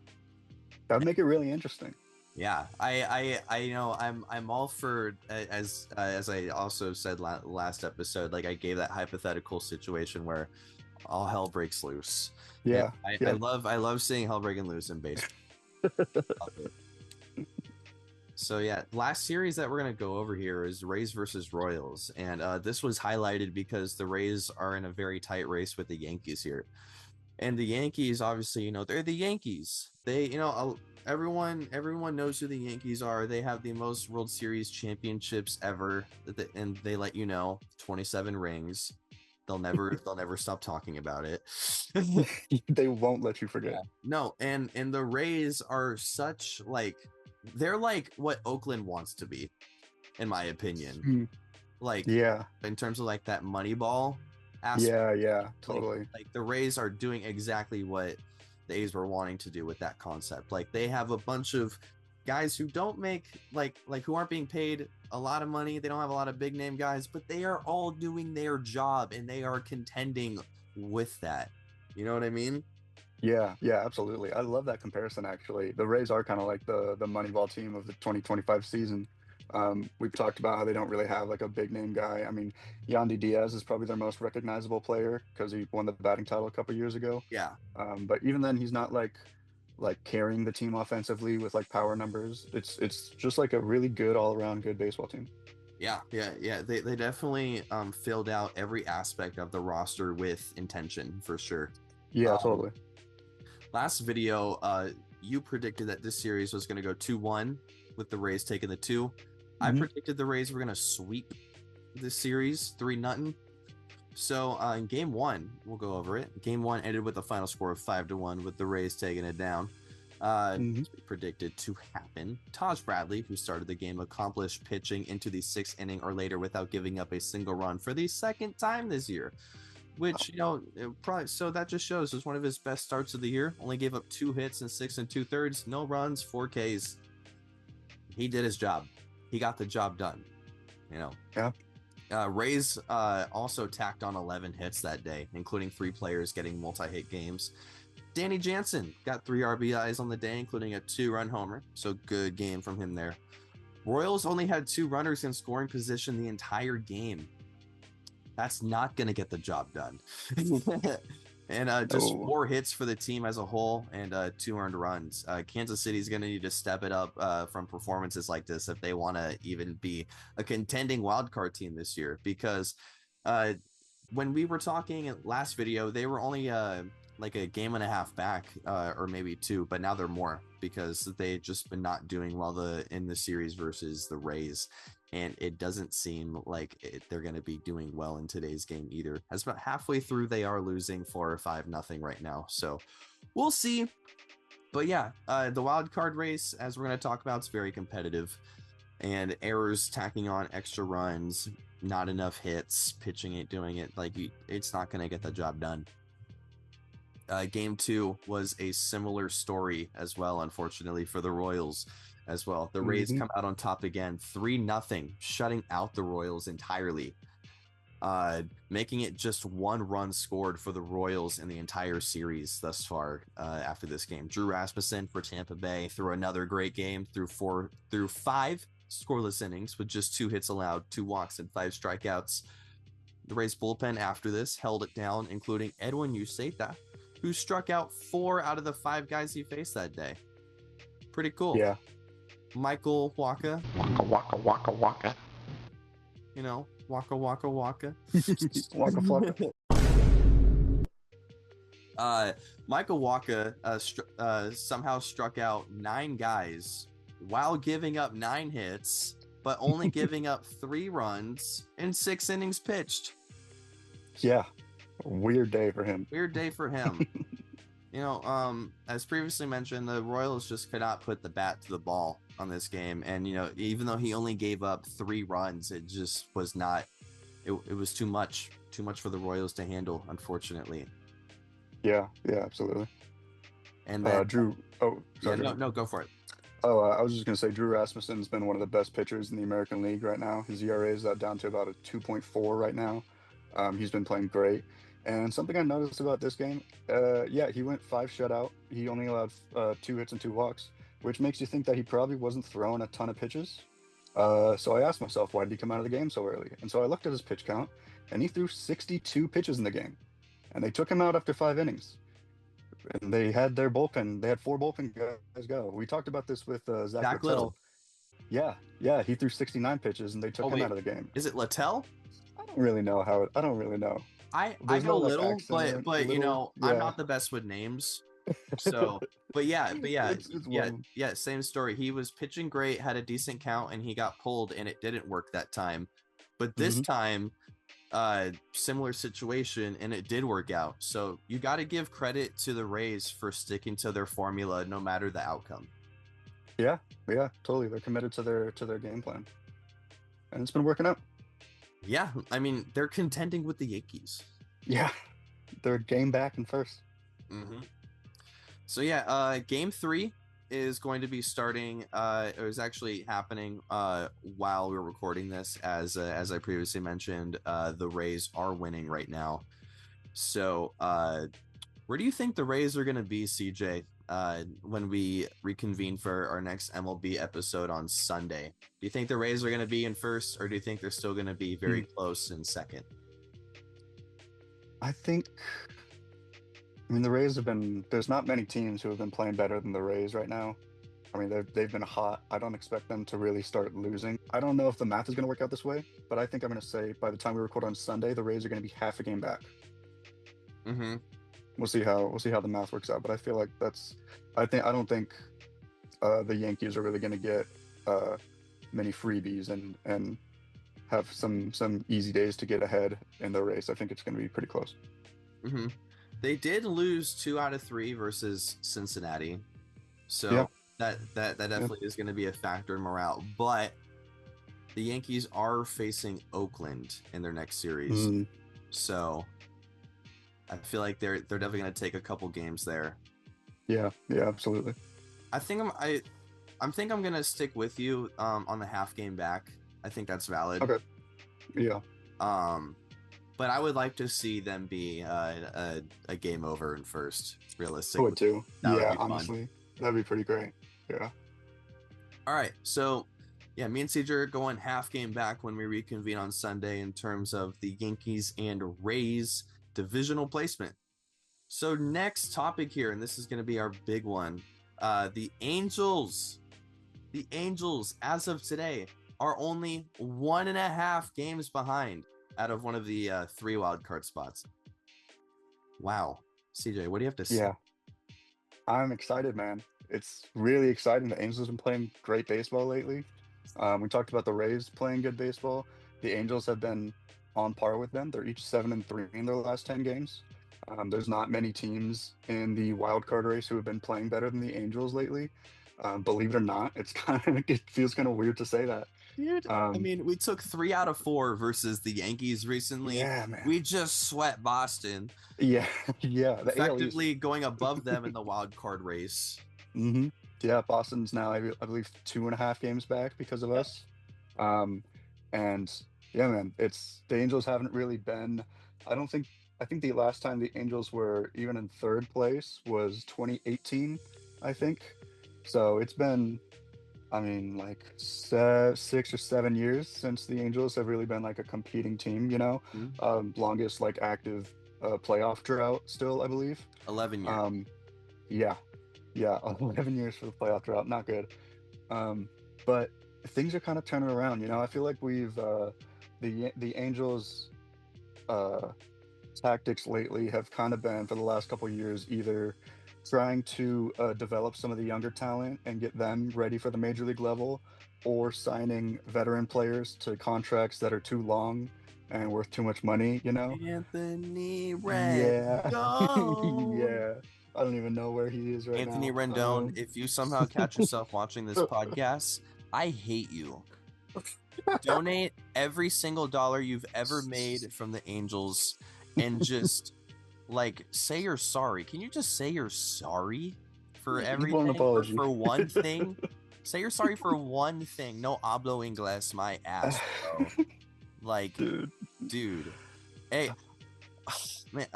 Speaker 2: that'd make it really interesting.
Speaker 1: Yeah, I'm all for as I also said last episode. Like I gave that hypothetical situation where all hell breaks loose.
Speaker 2: Yeah,
Speaker 1: I love seeing hell breaking loose in baseball. So yeah, last series that we're gonna go over here is Rays versus Royals, and this was highlighted because the Rays are in a very tight race with the Yankees here, and the Yankees obviously, they're the Yankees. They, everyone knows who the Yankees are. They have the most World Series championships ever, and they let 27 rings. They'll never stop talking about it.
Speaker 2: They won't let you forget.
Speaker 1: Yeah. No, and the Rays are such they're like what Oakland wants to be, in my opinion. In terms of that money ball aspect.
Speaker 2: Yeah, totally.
Speaker 1: Like the Rays are doing exactly what the A's were wanting to do with that concept. Like they have a bunch of guys who don't make like who aren't being paid a lot of money. They don't have a lot of big name guys, but they are all doing their job and they are contending with that. You know what I mean?
Speaker 2: Yeah, yeah, absolutely. I love that comparison, actually. The Rays are kind of like the Moneyball team of the 2025 season. We've talked about how they don't really have like a big name guy. I mean, Yandy Diaz is probably their most recognizable player because he won the batting title a couple years ago.
Speaker 1: Yeah.
Speaker 2: But even then, he's not like carrying the team offensively with like power numbers. It's just like a really good all around good baseball team.
Speaker 1: Yeah. They definitely filled out every aspect of the roster with intention for sure.
Speaker 2: Yeah, totally.
Speaker 1: Last video, you predicted that this series was going to go 2-1 with the Rays taking the 2. I predicted the Rays were going to sweep this series 3-0. So in game 1, we'll go over it. Game 1 ended with a final score of 5-1 with the Rays taking it down. Predicted to happen. Taj Bradley, who started the game, accomplished pitching into the 6th inning or later without giving up a single run for the 2nd time this year. Which, you know, probably, so that just shows it was one of his best starts of the year. Only gave up 2 hits in 6 2/3, no runs, 4 Ks. He did his job. He got the job done. You know.
Speaker 2: Yeah.
Speaker 1: Rays also tacked on 11 hits that day, including 3 players getting multi-hit games. Danny Jansen got 3 RBIs on the day, including a 2-run homer. So good game from him there. Royals only had 2 runners in scoring position the entire game. That's not going to get the job done. And just 4 hits for the team as a whole and 2 earned runs. Kansas City is going to need to step it up from performances like this if they want to even be a contending wildcard team this year. Because when we were talking last video, they were only like a game and a half back or maybe 2, but now they're more because they just been not doing well in the series versus the Rays. And it doesn't seem like they're going to be doing well in today's game either. As about halfway through, they are losing 4 or 5-0 right now. So we'll see. But yeah, the wild card race, as we're going to talk about, it's very competitive. And errors, tacking on extra runs, not enough hits, pitching ain't doing it. It's not going to get the job done. Game 2 was a similar story as well, unfortunately, for the Royals as well. The Rays come out on top again, 3-0, shutting out the Royals entirely, making it just 1 run scored for the Royals in the entire series thus far. After this game, Drew Rasmussen for Tampa Bay threw another great game through 5 scoreless innings with just 2 hits allowed, 2 walks and 5 strikeouts. The Rays bullpen after this held it down, including Edwin Uceta, who struck out 4 out of the 5 guys he faced that day. Pretty cool.
Speaker 2: Yeah.
Speaker 1: Michael Wacha.
Speaker 2: Waka waka.
Speaker 1: You know, Waka Waka Waka.
Speaker 2: Waka flocka.
Speaker 1: Michael Wacha somehow struck out 9 guys while giving up 9 hits, but only giving up 3 runs in 6 innings pitched.
Speaker 2: Yeah. Weird day for him. You
Speaker 1: know, as previously mentioned, the Royals just could not put the bat to the ball on this game. And, you know, even though he only gave up 3 runs, it just was not, it was too much for the Royals to handle, unfortunately.
Speaker 2: Yeah, absolutely.
Speaker 1: And then,
Speaker 2: Drew, sorry.
Speaker 1: Yeah, no, go for it.
Speaker 2: I was just going to say Drew Rasmussen's been one of the best pitchers in the American League right now. His ERA is down to about a 2.4 right now. He's been playing great. And something I noticed about this game, he went 5 shutout. He only allowed 2 hits and 2 walks, which makes you think that he probably wasn't throwing a ton of pitches. So I asked myself, why did he come out of the game so early? And so I looked at his pitch count, and he threw 62 pitches in the game. And they took him out after 5 innings. And they had their bullpen. They had 4 bullpen guys go. We talked about this with Zach
Speaker 1: Little.
Speaker 2: Yeah, he threw 69 pitches, and they took him out of the game.
Speaker 1: Is it Littell?
Speaker 2: I don't really know.
Speaker 1: I know Little, but you know, I'm not the best with names. So, but yeah, same story. He was pitching great, had a decent count, and he got pulled, and it didn't work that time. But this time, similar situation, and it did work out. So you got to give credit to the Rays for sticking to their formula, no matter the outcome.
Speaker 2: Yeah, totally. They're committed to their game plan, and it's been working out.
Speaker 1: Yeah, I mean, they're contending with the Yankees.
Speaker 2: Yeah, they're game back in first.
Speaker 1: So yeah, game 3 is going to be starting. It was actually happening while we were recording this. As I previously mentioned, the Rays are winning right now. So, where do you think the Rays are going to be, CJ, when we reconvene for our next MLB episode on Sunday? Do you think the Rays are going to be in first, or do you think they're still going to be very close in second?
Speaker 2: I mean, the Rays have been, there's not many teams who have been playing better than the Rays right now. I mean, they've been hot. I don't expect them to really start losing. I don't know if the math is going to work out this way, but I think I'm going to say by the time we record on Sunday, the Rays are going to be half a game back.
Speaker 1: Mm-hmm.
Speaker 2: We'll see how the math works out, but I feel like I don't think the Yankees are really going to get many freebies and have some easy days to get ahead in the race. I think it's going to be pretty close.
Speaker 1: Mm-hmm. They did lose 2 out of 3 versus Cincinnati, so
Speaker 2: yeah.
Speaker 1: that definitely is going to be a factor in morale. But the Yankees are facing Oakland in their next series, so I feel like they're definitely going to take a couple games there.
Speaker 2: Yeah, absolutely.
Speaker 1: I think I'm going to stick with you on the half game back. I think that's valid.
Speaker 2: Okay. Yeah.
Speaker 1: But I would like to see them be a game over in first, realistically.
Speaker 2: I would too.
Speaker 1: Yeah,
Speaker 2: honestly, that'd be pretty great. Yeah.
Speaker 1: All right, so yeah, me and CJ are going half game back when we reconvene on Sunday in terms of the Yankees and Rays divisional placement. So next topic here, and this is going to be our big one. The Angels, as of today, are only 1.5 games behind out of one of the 3 wild card spots. Wow. CJ, what do you have to say?
Speaker 2: Yeah. I'm excited, man. It's really exciting. The Angels have been playing great baseball lately. We talked about the Rays playing good baseball. The Angels have been on par with them. They're each 7-3 in their last 10 games. There's not many teams in the wild card race who have been playing better than the Angels lately. Believe it or not, it feels kind of weird to say that.
Speaker 1: Dude, I mean, we took 3 out of 4 versus the Yankees recently.
Speaker 2: Yeah, man.
Speaker 1: We just swept Boston.
Speaker 2: Yeah.
Speaker 1: Effectively going above them in the wild card race.
Speaker 2: Mm-hmm. Yeah, Boston's now, I believe, 2.5 games back because of us. And yeah, man, the Angels haven't really been. I think the last time the Angels were even in third place was 2018, I think. So it's been, I mean, like 6 or 7 years since the Angels have really been like a competing team, you know. Longest like active playoff drought still, I believe. 11 years. Yeah, 11 years for the playoff drought, not good. But things are kind of turning around, you know. I feel like we've the Angels tactics lately have kind of been for the last couple of years either trying to develop some of the younger talent and get them ready for the major league level, or signing veteran players to contracts that are too long and worth too much money, you know.
Speaker 1: Anthony
Speaker 2: Rendon. Yeah. I don't even know where he is right now.
Speaker 1: Anthony Rendon, if you somehow catch yourself watching this podcast, I hate you. Donate every single dollar you've ever made from the Angels and just like say you're sorry. Can you just say you're sorry for everything? For one thing? Say you're sorry for one thing. No hablo inglés, my ass, bro. Like, dude. Hey, man,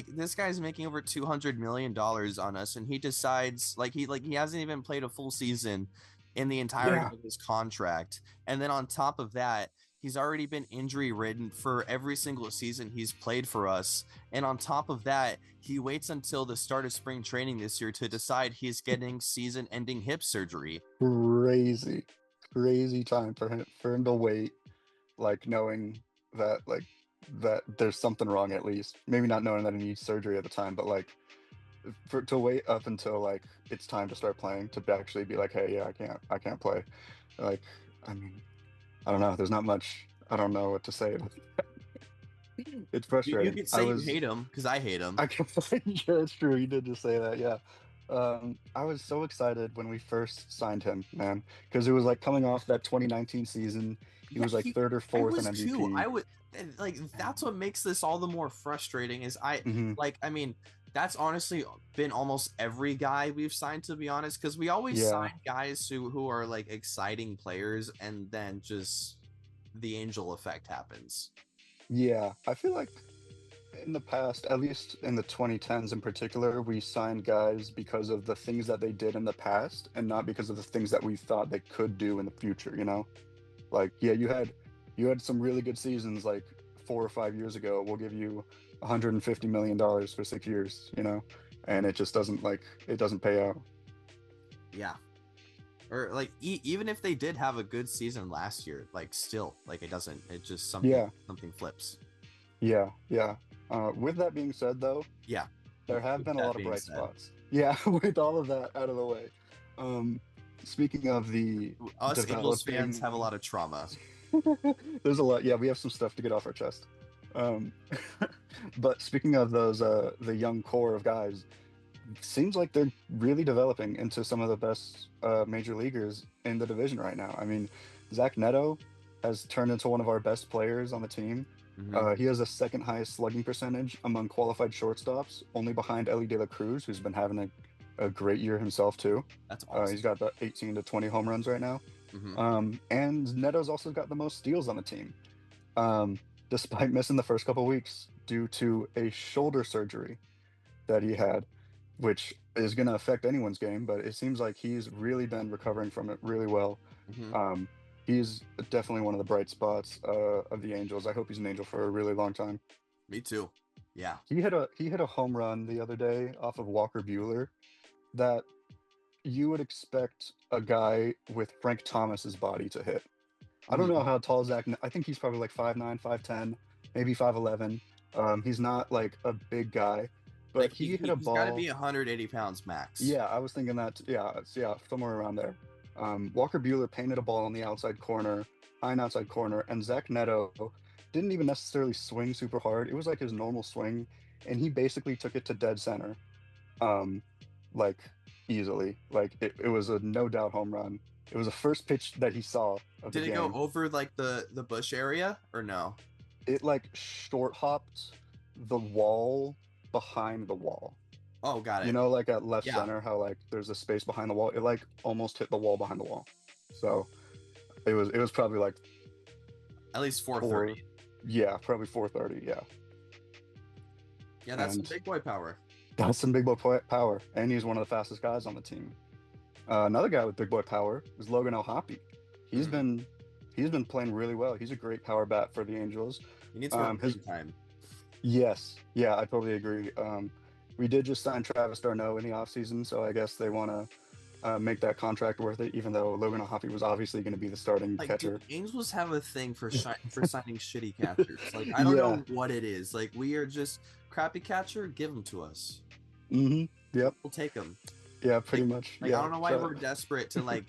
Speaker 1: this guy's making over $200 million on us, and he decides he hasn't even played a full season in the entirety of his contract. And then on top of that, he's already been injury ridden for every single season he's played for us. And on top of that, he waits until the start of spring training this year to decide he's getting season ending hip surgery.
Speaker 2: Crazy time for him to wait, like knowing that that there's something wrong, at least. Maybe not knowing that he needs surgery at the time, but like to wait up until like it's time to start playing to actually be like, hey, yeah, I can't play. Like, I mean, I don't know. There's not much. I don't know what to say. It's frustrating.
Speaker 1: You could say you hate him because I hate him.
Speaker 2: Yeah, it's true. You did just say that. Yeah. I was so excited when we first signed him, man, because it was like coming off that 2019 season. He was like third or fourth in MVP.
Speaker 1: Too. I would like that's what makes this all the more frustrating. Is I mean, That's honestly been almost every guy we've signed, to be honest, because we always
Speaker 2: Yeah.
Speaker 1: sign guys who are like exciting players, and then just the angel effect happens.
Speaker 2: Yeah, I feel like in the past, at least in the 2010s in particular, we signed guys because of the things that they did in the past and not because of the things that we thought they could do in the future, you know? Like, yeah, you had some really good seasons like 4 or 5 years ago. We'll give you $150 million for 6 years, you know? And it just doesn't it doesn't pay out.
Speaker 1: Yeah. Or like even if they did have a good season last year, like still, like it doesn't. It just something flips.
Speaker 2: Yeah, yeah. With that being said, though,
Speaker 1: Yeah.
Speaker 2: there have
Speaker 1: With
Speaker 2: been a
Speaker 1: that
Speaker 2: lot of
Speaker 1: being
Speaker 2: bright
Speaker 1: said,
Speaker 2: spots. Yeah, with all of that out of the way. Speaking of the
Speaker 1: us Angels fans
Speaker 2: developing,
Speaker 1: have a lot of trauma.
Speaker 2: there's a lot. Yeah, we have some stuff to get off our chest. Um, but speaking of those, the young core of guys, seems like they're really developing into some of the best major leaguers in the division right now. I mean, Zach Neto has turned into one of our best players on the team.
Speaker 1: Mhm.
Speaker 2: He has the second highest slugging percentage among qualified shortstops, only behind Ellie De La Cruz, who's been having a great year himself too.
Speaker 1: That's awesome.
Speaker 2: He's got about 18 to 20 home runs right now. And Neto's also got the most steals on the team, despite missing the first couple weeks due to a shoulder surgery that he had, which is going to affect anyone's game, but it seems like he's really been recovering from it really well. He's definitely one of the bright spots of the Angels. I hope he's an Angel for a really long time.
Speaker 1: Me too. Yeah.
Speaker 2: He hit a home run the other day off of Walker Buehler that you would expect a guy with Frank Thomas's body to hit. I don't know how tall Zach. I think he's probably like 5'9", 5'10", maybe 5'11". He's not like a big guy, but
Speaker 1: Like
Speaker 2: he hit a ball.
Speaker 1: He's got to be 180 pounds max.
Speaker 2: Yeah, I was thinking that. Yeah, somewhere around there. Walker Buehler painted a ball on the outside corner, high and outside corner, and Zach Neto didn't even necessarily swing super hard. It was like his normal swing, and he basically took it to dead center, like easily. Like it was a no doubt home run. It was the first pitch that he saw of the game.
Speaker 1: Did it go over like the bush area or no?
Speaker 2: It like short hopped the wall behind the wall.
Speaker 1: Oh, got it.
Speaker 2: You know, like at left center, how like there's a space behind the wall. It like almost hit the wall behind the wall. So it was probably like
Speaker 1: at least 430.
Speaker 2: Yeah, probably 430. Yeah.
Speaker 1: Yeah, that's some big boy power.
Speaker 2: That's some big boy power, and he's one of the fastest guys on the team. Another guy with big boy power is Logan O'Hoppe. He's been playing really well. He's a great power bat for the Angels.
Speaker 1: He needs more time.
Speaker 2: Yes, yeah, I totally agree. We did just sign Travis d'Arnaud in the offseason, so I guess they want to make that contract worth it, even though Logan O'Hoppe was obviously going to be the starting catcher.
Speaker 1: Dude, Angels have a thing for signing shitty catchers. Like, I don't know what it is. Like, we are just crappy catcher, give them to us.
Speaker 2: Yep.
Speaker 1: We'll take them.
Speaker 2: Yeah, pretty much.
Speaker 1: Like, I don't know why we're desperate to like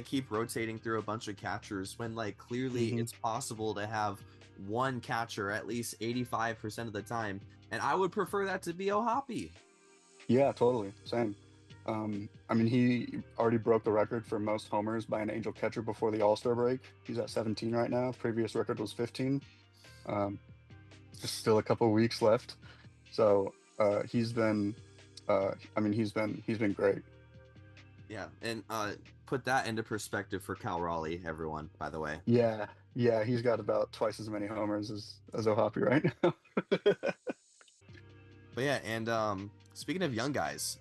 Speaker 1: keep rotating through a bunch of catchers when like clearly it's possible to have one catcher at least 85% of the time, and I would prefer that to be O'Hoppe.
Speaker 2: Yeah, totally. Same. I mean, he already broke the record for most homers by an Angel catcher before the All-Star break. He's at 17 right now. Previous record was 15. Still a couple weeks left. So he's been great.
Speaker 1: Yeah, and put that into perspective for Cal Raleigh, everyone, by the way.
Speaker 2: Yeah, he's got about twice as many homers as O'Hoppe right now.
Speaker 1: But yeah, and speaking of young guys,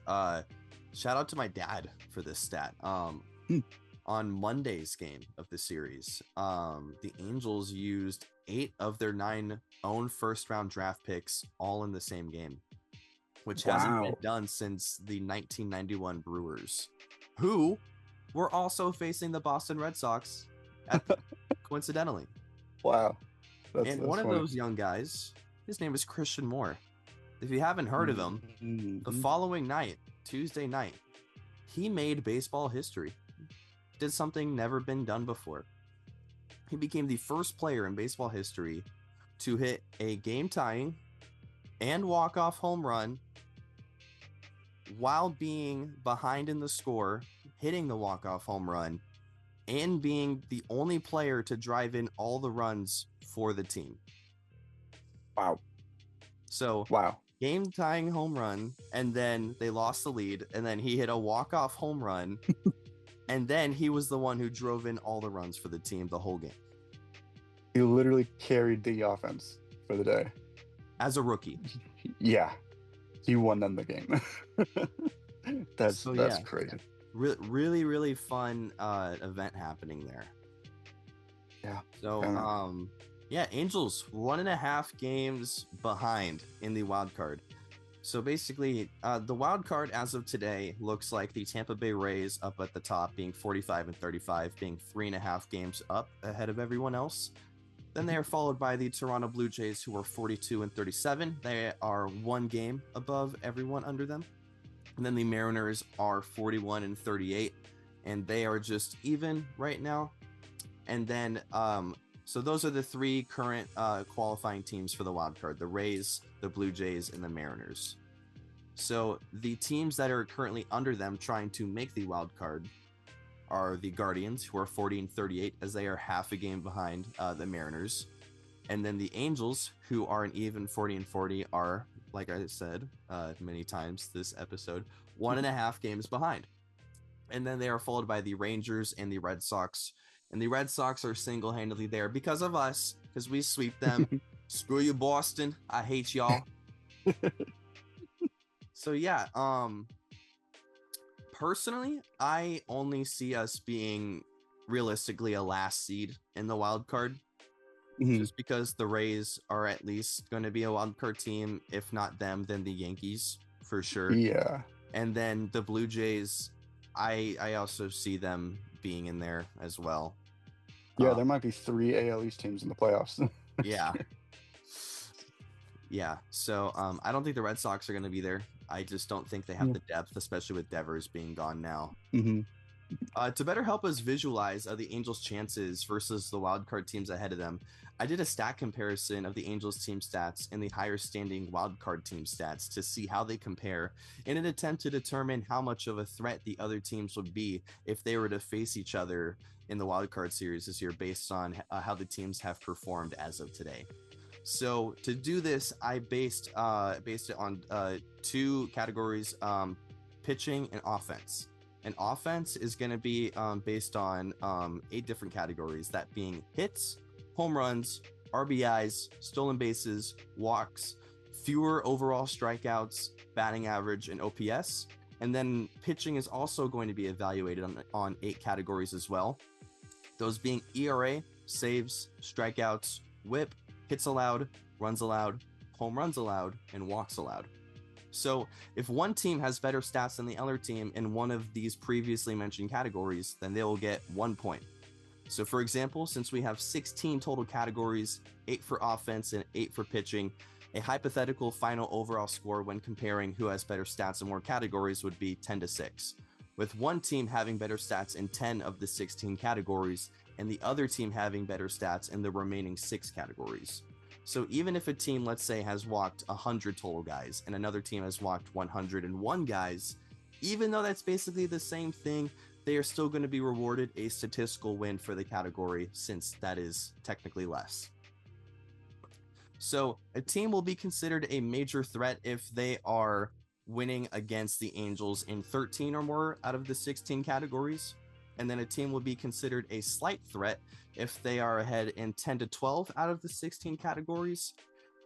Speaker 1: shout out to my dad for this stat. On Monday's game of the series, the Angels used 8 of their 9 own first-round draft picks all in the same game, which hasn't been done since the 1991 Brewers, who were also facing the Boston Red Sox, coincidentally.
Speaker 2: Wow.
Speaker 1: That's one of those young guys, his name is Christian Moore. If you haven't heard of him, the following night, Tuesday night, he made baseball history. Did something never been done before. He became the first player in baseball history to hit a game-tying and walk-off home run while being behind in the score, hitting the walk-off home run, and being the only player to drive in all the runs for the team.
Speaker 2: Wow.
Speaker 1: So, game tying home run, and then they lost the lead, and then he hit a walk-off home run, and then he was the one who drove in all the runs for the team the whole game
Speaker 2: He literally carried the offense for the day.
Speaker 1: as a rookie.
Speaker 2: Yeah, he won them the game. That's
Speaker 1: yeah.
Speaker 2: crazy.
Speaker 1: Really, really fun event happening there.
Speaker 2: Yeah.
Speaker 1: So, yeah, Angels 1.5 games behind in the wild card. So basically, the wild card as of today looks like the Tampa Bay Rays up at the top, being 45-35, being 3.5 games up ahead of everyone else. Then they are followed by the Toronto Blue Jays, who are 42-37. They are 1 game above everyone under them. And then the Mariners are 41-38, and they are just even right now. And then, so those are the 3 current qualifying teams for the wild card: the Rays, the Blue Jays, and the Mariners. So the teams that are currently under them trying to make the wild card are the Guardians, who are 40-38, as they are half a game behind the Mariners. And then the Angels, who are an even 40-40, are, like I said many times this episode, 1.5 games behind. And then they are followed by the Rangers and the Red Sox. And the Red Sox are single-handedly there because of us, because we sweep them. Screw you, Boston. I hate y'all. So yeah, personally, I only see us being realistically a last seed in the wild card. Just because the Rays are at least going to be a wild card team. If not them, then the Yankees for sure.
Speaker 2: Yeah.
Speaker 1: And then the Blue Jays, I also see them being in there as well.
Speaker 2: Yeah, there might be 3 AL East teams in the playoffs.
Speaker 1: Yeah. Yeah. So I don't think the Red Sox are going to be there. I just don't think they have the depth, especially with Devers being gone now. To better help us visualize the Angels' chances versus the wildcard teams ahead of them, I did a stat comparison of the Angels' team stats and the higher standing wildcard team stats to see how they compare in an attempt to determine how much of a threat the other teams would be if they were to face each other in the wildcard series this year, based on how the teams have performed as of today. So to do this, I based it on 2 categories, pitching and offense. And offense is going to be based on 8 different categories, that being hits, home runs, RBIs, stolen bases, walks, fewer overall strikeouts, batting average, and OPS. And then pitching is also going to be evaluated on 8 categories as well. Those being ERA, saves, strikeouts, whip, hits allowed, runs allowed, home runs allowed, and walks allowed. So if one team has better stats than the other team in one of these previously mentioned categories, then they will get 1 point. So for example, since we have 16 total categories, 8 for offense and 8 for pitching, a hypothetical final overall score when comparing who has better stats in more categories would be 10-6, with one team having better stats in 10 of the 16 categories and the other team having better stats in the remaining 6 categories. So even if a team, let's say, has walked 100 total guys and another team has walked 101 guys, even though that's basically the same thing, they are still going to be rewarded a statistical win for the category, since that is technically less. So a team will be considered a major threat if they are winning against the Angels in 13 or more out of the 16 categories. And then a team will be considered a slight threat if they are ahead in 10 to 12 out of the 16 categories.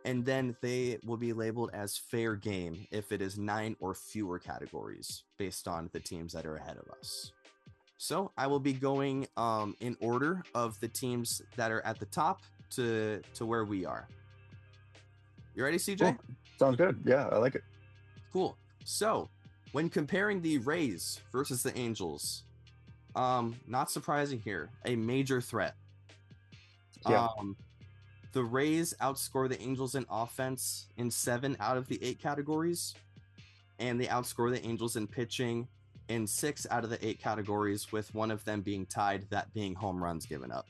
Speaker 1: And then they will be labeled as fair game if it is 9 or fewer categories, based on the teams that are ahead of us. So I will be going in order of the teams that are at the top to where we are. You ready, CJ?
Speaker 2: Cool. Sounds good. Yeah, I like it.
Speaker 1: Cool. So when comparing the Rays versus the Angels, not surprising here, a major threat.
Speaker 2: Yeah.
Speaker 1: The Rays outscore the Angels in offense in 7 out of the 8 categories, and they outscore the Angels in pitching in 6 out of the 8 categories, with one of them being tied, that being home runs given up.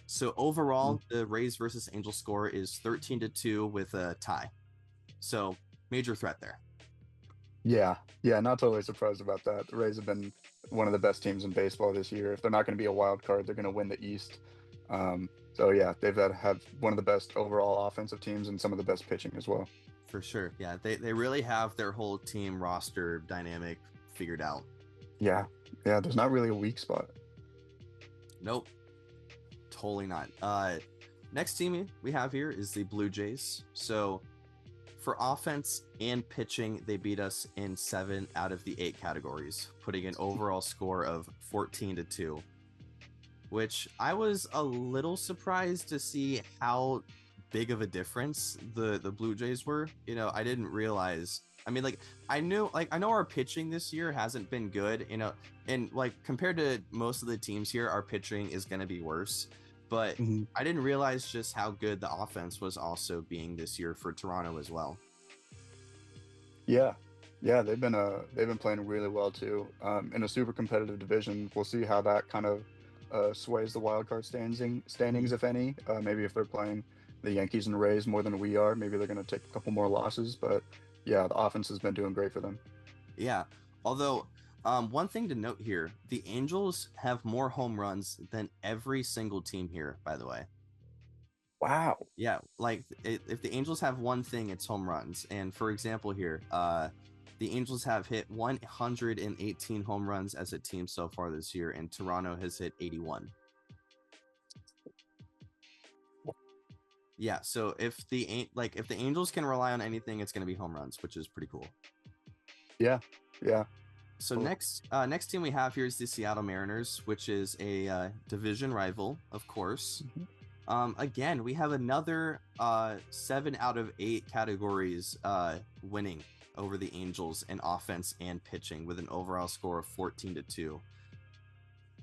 Speaker 1: So overall, the Rays versus Angels score is 13-2 with a tie. So major threat there.
Speaker 2: Yeah, not totally surprised about that. The Rays have been one of the best teams in baseball this year. If they're not going to be a wild card, they're going to win the East. So yeah, they've had one of the best overall offensive teams and some of the best pitching as well.
Speaker 1: for sure. Yeah, they really have their whole team roster dynamic figured out.
Speaker 2: Yeah, yeah. There's not really a weak spot.
Speaker 1: Nope, totally not. Next team we have here is the Blue Jays. So for offense and pitching, they beat us in 7 out of the 8 categories, putting an overall score of 14-2, which I was a little surprised to see how big of a difference the Blue Jays were. You know, I didn't realize. I mean, like, I know our pitching this year hasn't been good, you know, and like compared to most of the teams here, our pitching is going to be worse. But I didn't realize just how good the offense was also being this year for Toronto as well.
Speaker 2: Yeah, yeah, they've been playing really well too. In a super competitive division, we'll see how that kind of sways the wild card standings, if any. Maybe if they're playing the Yankees and Rays more than we are, maybe they're going to take a couple more losses. But yeah, the offense has been doing great for them.
Speaker 1: Yeah, although one thing to note here, the Angels have more home runs than every single team here, by the way.
Speaker 2: Wow.
Speaker 1: Yeah, like if the Angels have one thing, it's home runs. And for example here, the Angels have hit 118 home runs as a team so far this year, and Toronto has hit 81. Yeah, so if the Angels can rely on anything, it's going to be home runs, which is pretty cool.
Speaker 2: Yeah, yeah.
Speaker 1: So next team we have here is the Seattle Mariners, which is a division rival, of course. Again, we have another 7 out of 8 categories winning over the Angels in offense and pitching with an overall score of 14-2.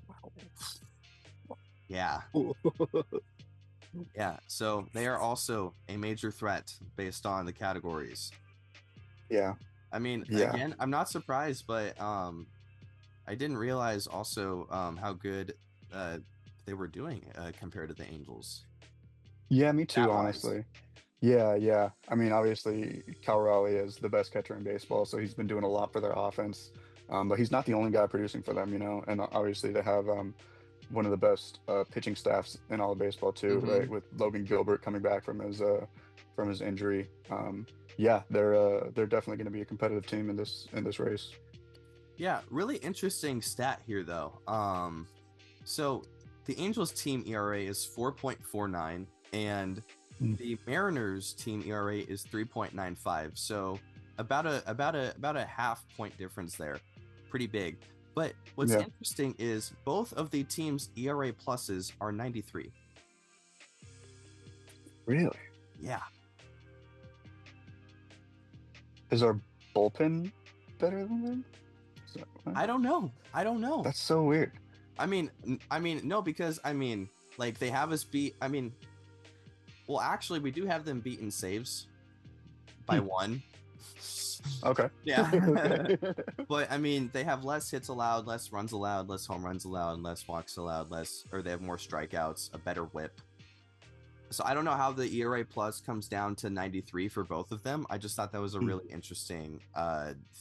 Speaker 2: Wow.
Speaker 1: Yeah. Yeah, so they are also a major threat based on the categories.
Speaker 2: Yeah.
Speaker 1: I mean, again, I'm not surprised, but I didn't realize also how good they were doing compared to the Angels.
Speaker 2: Yeah, me too,
Speaker 1: Stat-wise.
Speaker 2: honestly. Yeah, yeah. I mean, obviously, Cal Raleigh is the best catcher in baseball, so he's been doing a lot for their offense. But he's not the only guy producing for them, you know. And obviously, they have one of the best pitching staffs in all of baseball too, right? With Logan Gilbert coming back from his injury. Yeah, they're definitely going to be a competitive team in this race.
Speaker 1: Yeah, really interesting stat here though. So the Angels team ERA is 4.49 and the Mariners team ERA is 3.95. So about a half point difference there. Pretty big. But what's interesting is both of the teams' ERA pluses are 93.
Speaker 2: Really?
Speaker 1: Yeah.
Speaker 2: Is our bullpen better than them?
Speaker 1: I don't know.
Speaker 2: That's so weird.
Speaker 1: I mean, no, because like they have us beat. Well, actually, we do have them beaten saves by 1.
Speaker 2: Okay.
Speaker 1: Yeah. But they have less hits allowed, less runs allowed, less home runs allowed, less walks allowed, they have more strikeouts, a better whip. So I don't know how the ERA plus comes down to 93 for both of them. I just thought that was a really interesting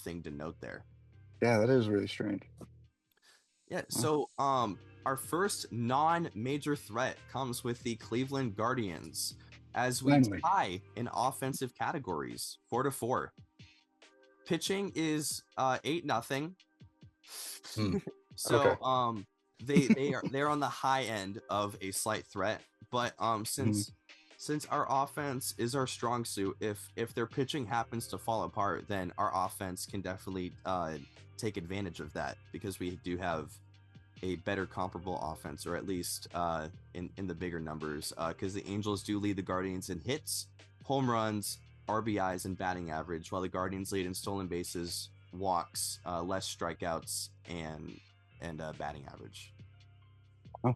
Speaker 1: thing to note there.
Speaker 2: Yeah, that is really strange.
Speaker 1: Yeah, so our first non-major threat comes with the Cleveland Guardians as we tie in offensive categories 4-4. Pitching is 8-0. So okay. they're on the high end of a slight threat, but since our offense is our strong suit, if their pitching happens to fall apart, then our offense can definitely take advantage of that because we do have a better comparable offense, or at least in the bigger numbers, because the Angels do lead the Guardians in hits, home runs, RBIs, and batting average, while the Guardians lead in stolen bases, walks, less strikeouts, and batting average.
Speaker 2: Oh.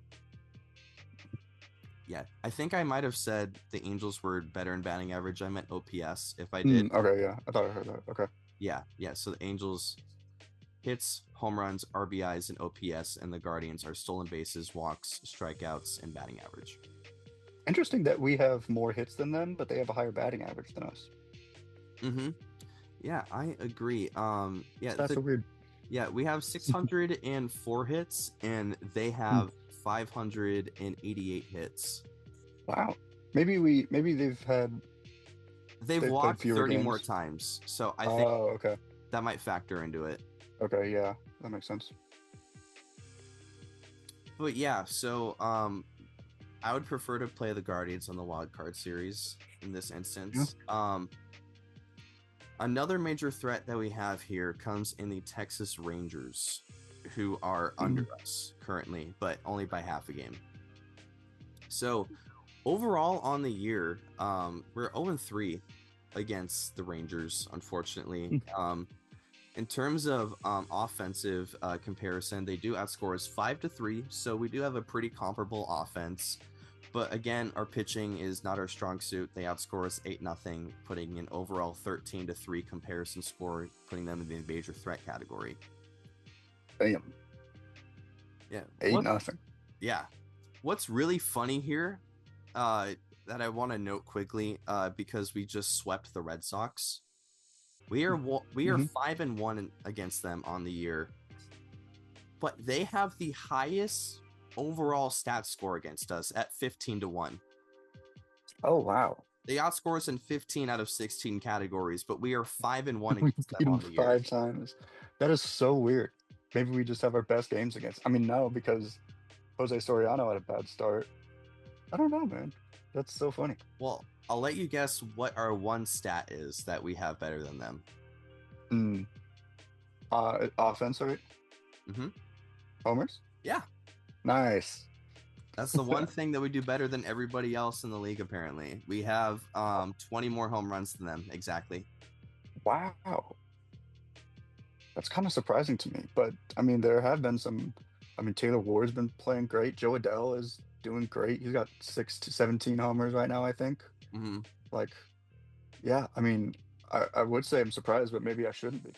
Speaker 1: Yeah, I think I might have said the Angels were better in batting average. I meant OPS. If I did.
Speaker 2: Okay, yeah, I thought I heard that. Okay.
Speaker 1: Yeah. So the Angels hits, home runs, RBIs, and OPS, and the Guardians are stolen bases, walks, strikeouts, and batting average.
Speaker 2: Interesting that we have more hits than them, but they have a higher batting average than us.
Speaker 1: Yeah, I agree.
Speaker 2: That's so weird.
Speaker 1: Yeah, we have 604 hits, and they have 588 hits.
Speaker 2: Wow. Maybe they've had
Speaker 1: They've
Speaker 2: played
Speaker 1: walked
Speaker 2: fewer
Speaker 1: 30
Speaker 2: games.
Speaker 1: more times, so I think
Speaker 2: Oh, okay.
Speaker 1: that might factor into it.
Speaker 2: Okay, yeah, that makes sense.
Speaker 1: But yeah, so I would prefer to play the Guardians on the Wild Card series in this instance. Another major threat that we have here comes in the Texas Rangers, who are under us currently, but only by half a game. So overall on the year, we're 0-3 against the Rangers, unfortunately. In terms of offensive comparison, they do outscore us 5-3, so we do have a pretty comparable offense. But again, our pitching is not our strong suit. They outscore us 8-0, putting an overall 13-3 comparison score, putting them in the major threat category.
Speaker 2: Damn.
Speaker 1: Yeah.
Speaker 2: 8-0.
Speaker 1: Yeah. What's really funny here that I want to note quickly, because we just swept the Red Sox. We are 5-1 against them on the year, but they have the highest overall stat score against us at 15-1.
Speaker 2: Oh wow!
Speaker 1: They outscore us in 15 out of 16 categories, but we are 5-1
Speaker 2: We
Speaker 1: against
Speaker 2: beat
Speaker 1: them
Speaker 2: them
Speaker 1: on the year.
Speaker 2: 5 times. That is so weird. Maybe we just have our best games against. I mean, no, because Jose Soriano had a bad start. I don't know, man. That's so funny.
Speaker 1: Well, I'll let you guess what our one stat is that we have better than them.
Speaker 2: Offense, right? Homers?
Speaker 1: Yeah.
Speaker 2: Nice.
Speaker 1: That's the one thing that we do better than everybody else in the league, apparently. We have 20 more home runs than them, exactly.
Speaker 2: Wow. That's kind of surprising to me. But, I mean, there have been some... I mean, Taylor Ward's been playing great. Joe Adell is doing great. He's got 17 homers right now, I think. Like, yeah, I mean, I would say I'm surprised, but maybe I shouldn't be.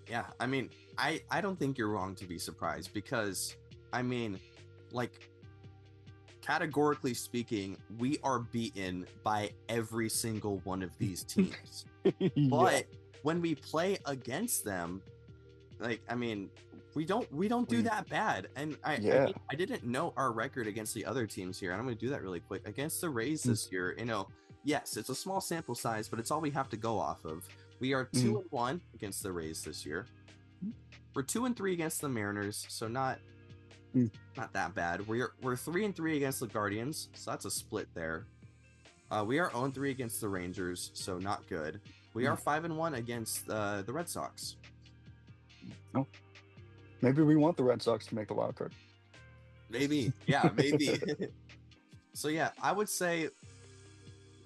Speaker 1: Yeah, I mean, I don't think you're wrong to be surprised because, I mean, like, categorically speaking, we are beaten by every single one of these teams. But when we play against them, like, I mean, we don't do that bad. And I didn't know our record against the other teams here. And I'm going to do that really quick. Against the Rays this year, you know, yes, it's a small sample size, but it's all we have to go off of. We are 2-1 against the Rays this year. We're 2-3 against the Mariners, so not that bad. We're 3-3 against the Guardians, so that's a split there. We are 0-3 against the Rangers, so not good. We are 5-1 against the Red Sox.
Speaker 2: Oh, maybe we want the Red Sox to make the wild card.
Speaker 1: Maybe, yeah, maybe. So yeah, I would say,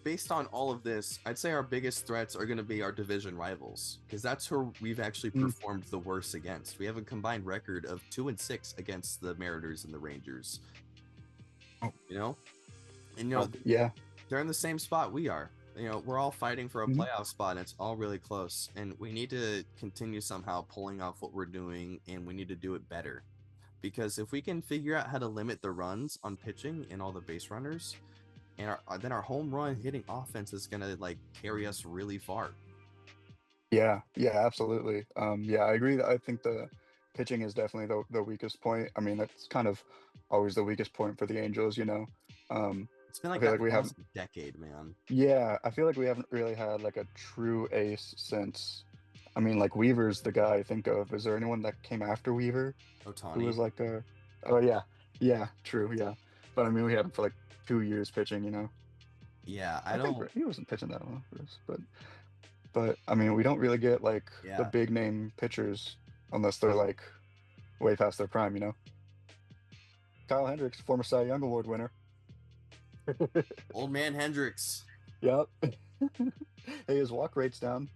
Speaker 1: based on all of this, I'd say our biggest threats are going to be our division rivals, because that's who we've actually performed the worst against. We have a combined record of 2-6 against the Mariners and the Rangers. You know, and you know, they're in the same spot we are. You know, we're all fighting for a playoff spot, and it's all really close. And we need to continue somehow pulling off what we're doing, and we need to do it better. Because if we can figure out how to limit the runs on pitching and all the base runners, and then our home run hitting offense is gonna like carry us really far.
Speaker 2: Yeah, absolutely. I agree that I think the pitching is definitely the weakest point. I mean, that's kind of always the weakest point for the Angels, you know.
Speaker 1: It's been like that for almost a decade, man.
Speaker 2: Yeah, I feel like we haven't really had like a true ace since. I mean, like Weaver's the guy I think of. Is there anyone that came after Weaver?
Speaker 1: Ohtani.
Speaker 2: Who was like a? Oh yeah, true, yeah. But I mean, we had him for like 2 years pitching, you know.
Speaker 1: Yeah,
Speaker 2: I think he wasn't pitching that long for us, but I mean, we don't really get like the big name pitchers unless they're like way past their prime, you know. Kyle Hendricks, former Cy Young Award winner.
Speaker 1: Old man Hendricks.
Speaker 2: Yep. Hey, his walk rate's down.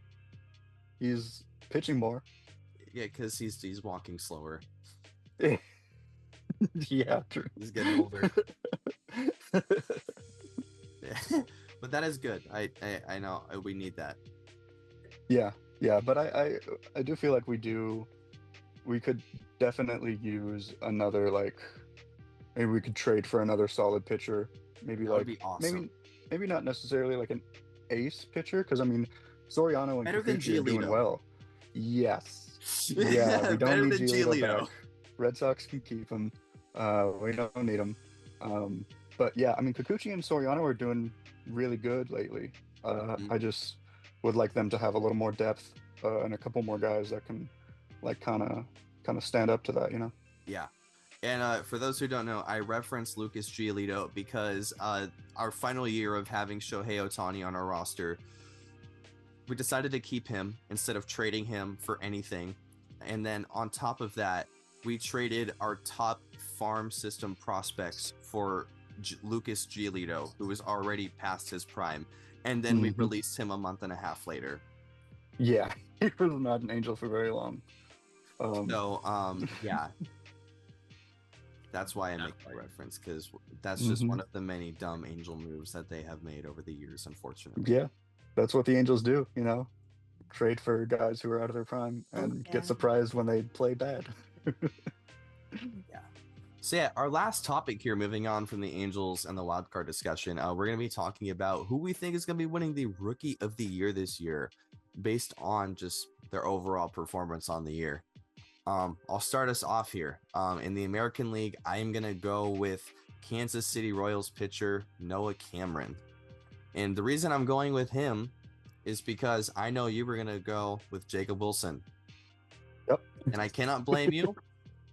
Speaker 2: He's pitching more.
Speaker 1: Yeah, because he's walking slower.
Speaker 2: Yeah, true.
Speaker 1: He's getting older. Yeah. But that is good. I know we need that.
Speaker 2: Yeah, but I do feel like we could definitely use another, like, maybe we could trade for another solid pitcher. Maybe
Speaker 1: that
Speaker 2: like
Speaker 1: would be awesome.
Speaker 2: maybe not necessarily like an ace pitcher, because I mean Soriano and
Speaker 1: better than
Speaker 2: Kikuchi are doing well. Yes. Yeah, we don't need Giolito back. Red Sox can keep him. We don't need him. But yeah, I mean Kikuchi and Soriano are doing really good lately.
Speaker 1: Mhm.
Speaker 2: I just would like them to have a little more depth and a couple more guys that can like kind of stand up to that, you know.
Speaker 1: Yeah. And for those who don't know, I reference Lucas Giolito because our final year of having Shohei Ohtani on our roster, we decided to keep him instead of trading him for anything. And then on top of that, we traded our top farm system prospects for Lucas Giolito, who was already past his prime. And then we
Speaker 2: Mhm.
Speaker 1: released him a month and a half later.
Speaker 2: Yeah, he was not an Angel for very long.
Speaker 1: So, yeah, that's why I make that reference, because that's just
Speaker 2: mhm.
Speaker 1: one of the many dumb Angel moves that they have made over the years, unfortunately.
Speaker 2: Yeah, that's what the Angels do, you know, trade for guys who are out of their prime
Speaker 1: Oh,
Speaker 2: and get
Speaker 1: yeah.
Speaker 2: surprised when they play bad.
Speaker 1: Yeah. So yeah, our last topic here, moving on from the Angels and the wild card discussion, we're going to be talking about who we think is going to be winning the Rookie of the Year this year, based on just their overall performance on the year. I'll start us off here. In the American League, I am going to go with Kansas City Royals pitcher Noah Cameron. And the reason I'm going with him is because I know you were going to go with Jacob Wilson.
Speaker 2: Yep.
Speaker 1: And I cannot blame you,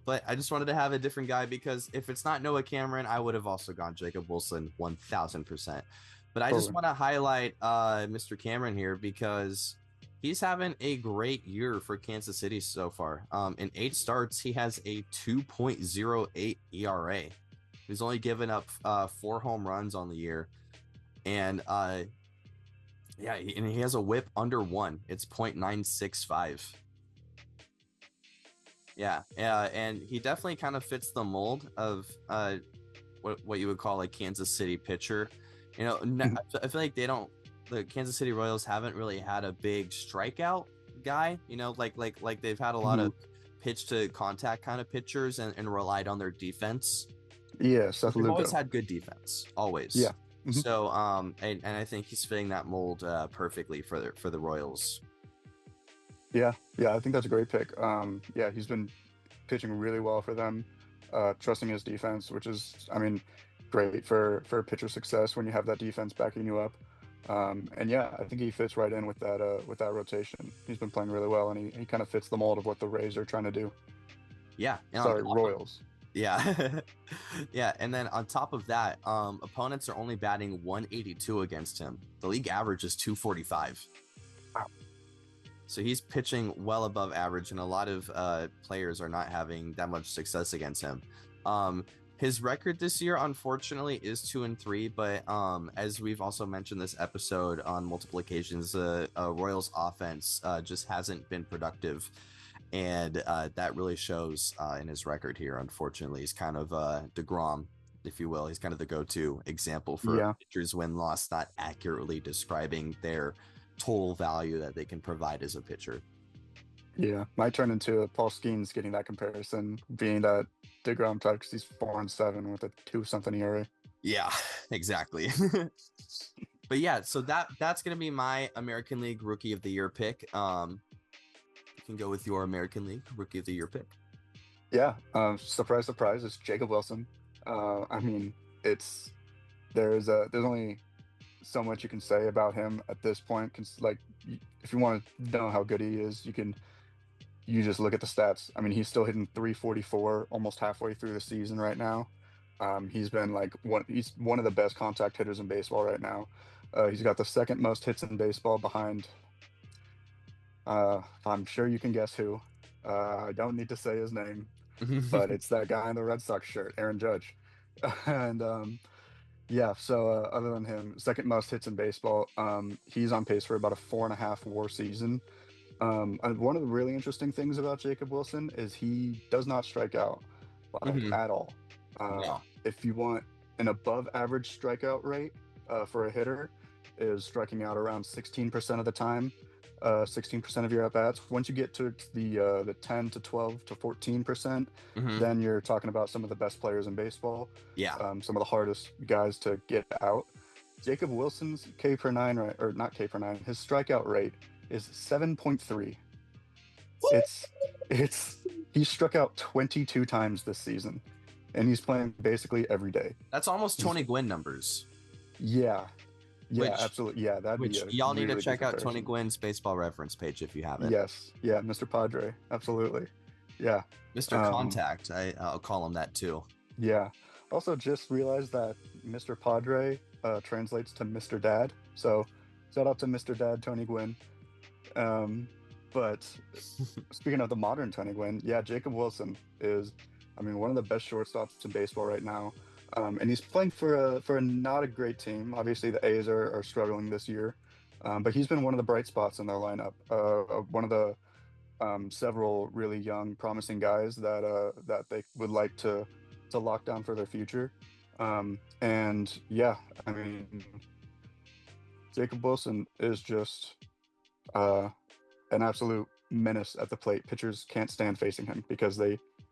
Speaker 1: but I just wanted to have a different guy, because if it's not Noah Cameron, I would have also gone Jacob Wilson 1000%. But I just
Speaker 2: Totally.
Speaker 1: want to highlight Mr. Cameron here because he's having a great year for Kansas City so far. In 8 starts, he has a 2.08 ERA. He's only given up 4 home runs on the year. And yeah, and he has a whip under 1. It's 0.965. Yeah, and he definitely kind of fits the mold of what you would call a Kansas City pitcher. You know, I feel like the Kansas City Royals haven't really had a big strikeout guy. You know, like they've had a lot of pitch to contact kind of pitchers and relied on their defense.
Speaker 2: Yeah, Seth
Speaker 1: They've always
Speaker 2: Lugo.
Speaker 1: had good defense, always.
Speaker 2: Yeah. Mhm.
Speaker 1: So and I think he's fitting that mold perfectly for the Royals.
Speaker 2: Yeah, I think that's a great pick. Yeah, he's been pitching really well for them, trusting his defense, which is, I mean, great for pitcher success when you have that defense backing you up. And yeah, I think he fits right in with that rotation. He's been playing really well, and he kind of fits the mold of what the Rays are trying to do.
Speaker 1: Yeah, and
Speaker 2: Sorry, Royals.
Speaker 1: Yeah. Yeah. And then on top of that, opponents are only batting 182 against him. The league average is 245.
Speaker 2: Wow.
Speaker 1: So he's pitching well above average, and a lot of players are not having that much success against him. His record this year, unfortunately, is 2-3. But as we've also mentioned this episode on multiple occasions, Royals offense just hasn't been productive. And that really shows in his record here. Unfortunately, he's kind of DeGrom, if you will. He's kind of the go-to example for
Speaker 2: Yeah.
Speaker 1: pitchers win-loss not accurately describing their total value that they can provide as a pitcher.
Speaker 2: Yeah, might turn into Paul Skeens getting that comparison, being that DeGrom type, because he's 4-7 with a 2-something ERA.
Speaker 1: Yeah, exactly. But yeah, so that's gonna be my American League Rookie of the Year pick. Can go with your American League Rookie of the Year pick.
Speaker 2: Yeah, surprise, surprise, it's Jacob Wilson. I mean, there's only so much you can say about him at this point. Like, if you want to know how good he is, you just look at the stats. I mean, he's still hitting 344 almost halfway through the season right now. He's been he's one of the best contact hitters in baseball right now. He's got the second most hits in baseball behind. I'm sure you can guess who. I don't need to say his name, but it's that guy in the Red Sox shirt, Aaron Judge. And yeah, so other than him, second most hits in baseball. He's on pace for about a 4.5 WAR season. And one of the really interesting things about Jacob Wilson is he does not strike out at all.
Speaker 1: No.
Speaker 2: If you want an above average strikeout rate for a hitter, is striking out around 16% of the time. 16% of your at bats. Once you get to the 10 to 12 to 14%, then you're talking about some of the best players in baseball.
Speaker 1: Yeah.
Speaker 2: Some of the hardest guys to get out. Jacob Wilson's K per nine, or not K per nine, his strikeout rate is 7.3. He struck out 22 times this season, and he's playing basically every day.
Speaker 1: That's almost Tony Gwynn numbers.
Speaker 2: Yeah. Yeah,
Speaker 1: which
Speaker 2: absolutely. Yeah, that'd be
Speaker 1: which
Speaker 2: a
Speaker 1: y'all need to
Speaker 2: really
Speaker 1: check
Speaker 2: good
Speaker 1: out Tony
Speaker 2: comparison.
Speaker 1: Gwynn's baseball reference page if you haven't.
Speaker 2: Yes, yeah, Mr. Padre, absolutely. Yeah,
Speaker 1: Mr.
Speaker 2: um,
Speaker 1: Contact, I'll call him that too.
Speaker 2: yeah. Also, just realized that Mr. Padre translates to Mr. Dad. So, shout out to Mr. Dad, Tony Gwynn. Um, but speaking of the modern Tony Gwynn, yeah, Jacob Wilson is, I mean, one of the best shortstops in baseball right now. And he's playing for a not a great team. Obviously, the A's are struggling this year, but he's been one of the bright spots in their lineup. One of the several really young, promising guys that they would like to lock down for their future. And yeah, I mean, Jacob Wilson is just uh, an absolute menace at the plate. Pitchers can't stand facing him because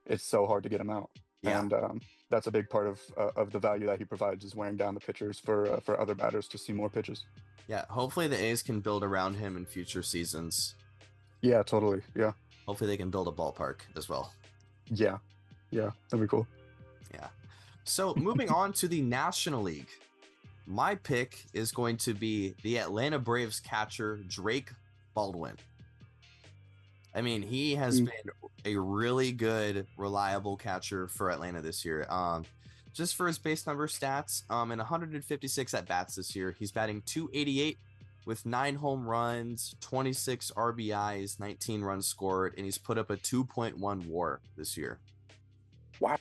Speaker 2: it's so hard to get him out.
Speaker 1: Yeah.
Speaker 2: And that's a big part of the value that he provides is wearing down the pitchers for other batters to see more pitches.
Speaker 1: Yeah, hopefully the A's can build around him in future seasons.
Speaker 2: Yeah, totally. Yeah.
Speaker 1: Hopefully they can build a ballpark as well.
Speaker 2: Yeah. Yeah. That'd be cool.
Speaker 1: Yeah. So moving on to the National League, my pick is going to be the Atlanta Braves catcher, Drake Baldwin. I mean, he has been a really good, reliable catcher for Atlanta this year. Just for his base number stats, in 156 at bats this year, he's batting .288 with 9 home runs, 26 RBIs, 19 runs scored, and he's put up a 2.1 WAR this year.
Speaker 2: Wow.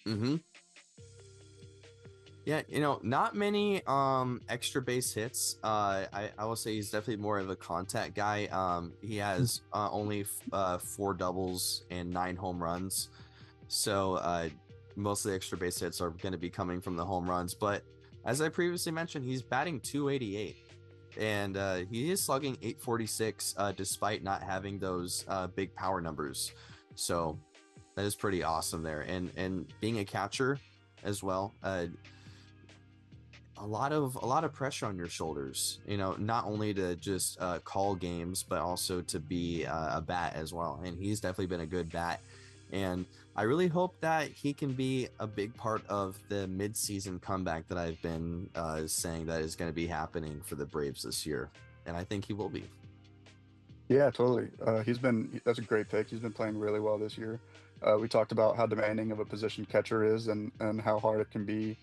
Speaker 1: Mm-hmm. Yeah, not many extra base hits. I will say he's definitely more of a contact guy. He has only 4 doubles and 9 home runs. So most of the extra base hits are going to be coming from the home runs. But as I previously mentioned, he's batting .288. And he is slugging .846 despite not having those big power numbers. So that is pretty awesome there. And being a catcher as well, a lot of pressure on your shoulders, not only to just call games, but also to be a bat as well. And he's definitely been a good bat. And I really hope that he can be a big part of the mid-season comeback that I've been saying that is going to be happening for the Braves this year. And I think he will be.
Speaker 2: Yeah, totally. That's a great pick. He's been playing really well this year. We talked about how demanding of a position catcher is and how hard it can be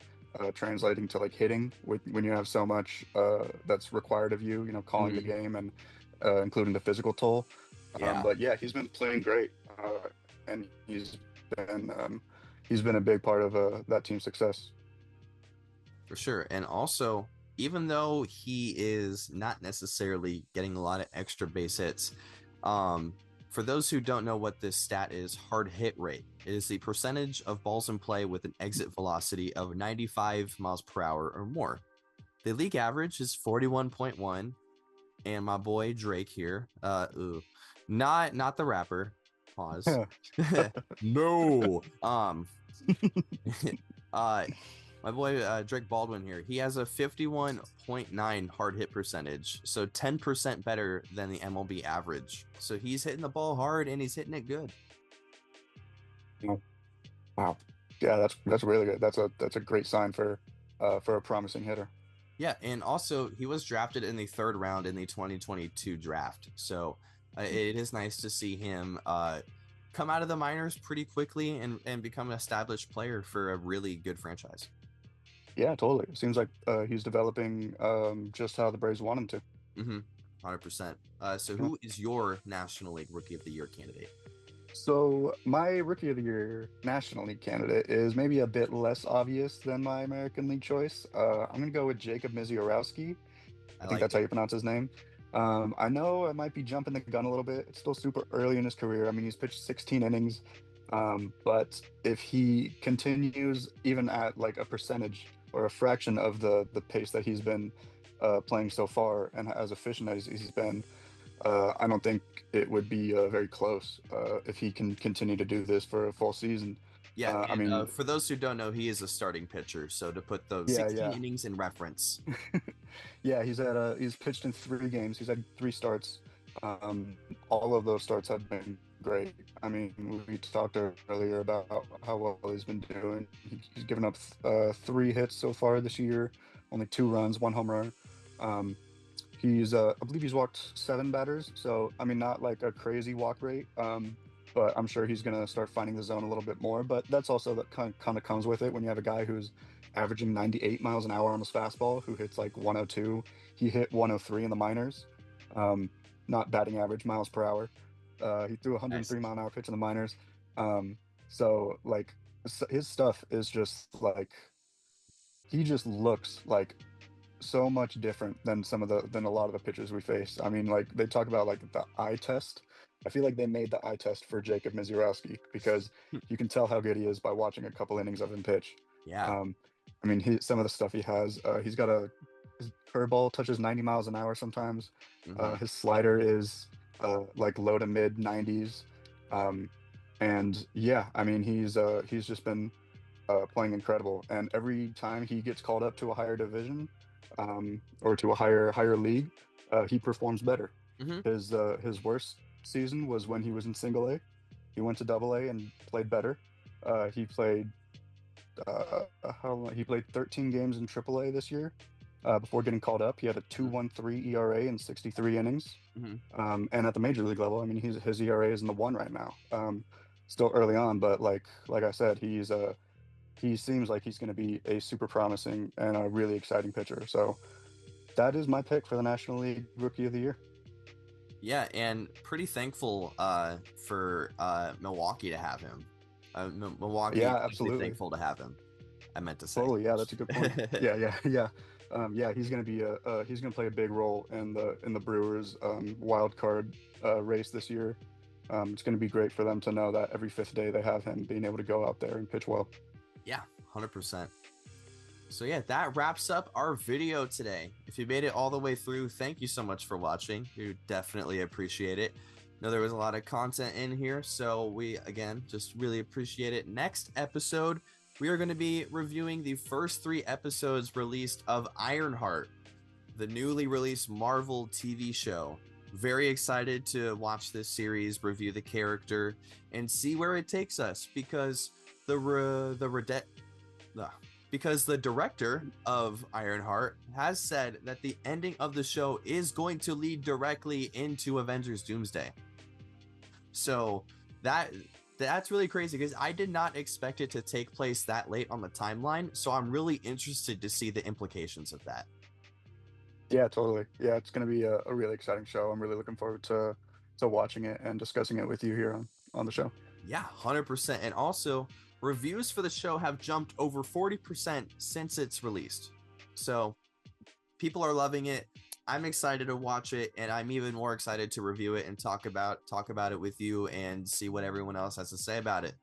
Speaker 2: translating to like hitting when you have so much that's required of you, calling the game and including the physical toll.
Speaker 1: Yeah.
Speaker 2: But yeah, he's been playing great, and he's been a big part of that team's success.
Speaker 1: For sure. And also, even though he is not necessarily getting a lot of extra base hits, for those who don't know what this stat is, hard hit rate. It is the percentage of balls in play with an exit velocity of 95 miles per hour or more. The league average is 41.1, and my boy Drake here, not the rapper. Pause. No. My boy Drake Baldwin here, he has a 51.9 hard hit percentage, so 10% better than the MLB average. So he's hitting the ball hard and he's hitting it good.
Speaker 2: Wow. Yeah, that's really good. That's a great sign for a promising hitter.
Speaker 1: Yeah, and also he was drafted in the 3rd round in the 2022 draft. So it is nice to see him come out of the minors pretty quickly and become an established player for a really good franchise.
Speaker 2: Yeah, totally. It seems like he's developing just how the Braves want him to.
Speaker 1: 100%. So who is your National League Rookie of the Year candidate?
Speaker 2: So my Rookie of the Year National League candidate is maybe a bit less obvious than my American League choice. I'm going to go with Jacob Misiorowski. I think that's how you pronounce his name. I know I might be jumping the gun a little bit. It's still super early in his career. I mean, he's pitched 16 innings. But if he continues even at like a percentage or a fraction of the pace that he's been playing so far and as efficient as he's been, I don't think it would be very close if he can continue to do this for a full season.
Speaker 1: Yeah, I mean, for those who don't know, he is a starting pitcher. So to put those 16 innings in reference.
Speaker 2: Yeah, he's pitched in 3 games. He's had 3 starts. All of those starts have been great. I mean, we talked earlier about how well he's been doing. He's given up 3 hits so far this year, only 2 runs, 1 home run. I believe he's walked 7 batters. So, I mean, not like a crazy walk rate. But I'm sure he's going to start finding the zone a little bit more. But that's also that kind of comes with it when you have a guy who's averaging 98 miles an hour on his fastball, who hits like 102. He hit 103 in the minors, not batting average, miles per hour. He threw a 103 mile an hour pitch in the minors. So like his stuff is just like, he just looks like so much different than a lot of the pitchers we face. I mean, like they talk about like the eye test. I feel like they made the eye test for Jacob Misiorowski because you can tell how good he is by watching a couple innings of him pitch.
Speaker 1: Yeah.
Speaker 2: I mean, some of the stuff he has, his curveball touches 90 miles an hour sometimes. His slider is like low to mid 90s. And yeah, I mean, he's just been playing incredible. And every time he gets called up to a higher division or to a higher league, he performs better. His worst season was when he was in single A. He went to double A and played better. He played he played 13 games in triple A this year before getting called up. He had a 2.13 ERA in 63 innings. And at the major league level, I mean, his ERA is in the 1 right now. Still early on, but like I said, he seems like he's going to be a super promising and a really exciting pitcher. So that is my pick for the National League Rookie of the Year.
Speaker 1: Yeah, and pretty thankful for Milwaukee to have him. Milwaukee,
Speaker 2: yeah, absolutely
Speaker 1: thankful to have him. I meant to say.
Speaker 2: Oh yeah, that's a good point. yeah. He's going to be he's going to play a big role in the Brewers wild card race this year. It's going to be great for them to know that every 5th day they have him being able to go out there and pitch well.
Speaker 1: Yeah, 100%. So yeah, that wraps up our video today. If you made it all the way through, thank you so much for watching. We definitely appreciate it. I know there was a lot of content in here, so we, again, just really appreciate it. Next episode, we are going to be reviewing the first 3 episodes released of Ironheart, the newly released Marvel TV show. Very excited to watch this series, review the character, and see where it takes us, because because the director of Ironheart has said that the ending of the show is going to lead directly into Avengers Doomsday. So that's really crazy, because I did not expect it to take place that late on the timeline. So I'm really interested to see the implications of that.
Speaker 2: Yeah, totally. Yeah, it's going to be a really exciting show. I'm really looking forward to watching it and discussing it with you here on the show.
Speaker 1: Yeah, 100%. And also, reviews for the show have jumped over 40% since it's released. So people are loving it. I'm excited to watch it, and I'm even more excited to review it and talk about it with you and see what everyone else has to say about it.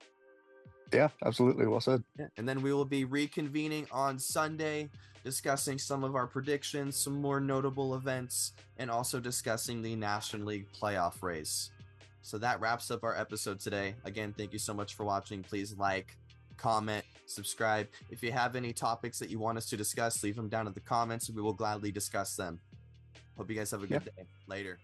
Speaker 2: Yeah, absolutely. Well said.
Speaker 1: Yeah. And then we will be reconvening on Sunday, discussing some of our predictions, some more notable events, and also discussing the National League playoff race. So that wraps up our episode today. Again, thank you so much for watching. Please like, comment, subscribe. If you have any topics that you want us to discuss, leave them down in the comments and we will gladly discuss them. Hope you guys have a good day. Later.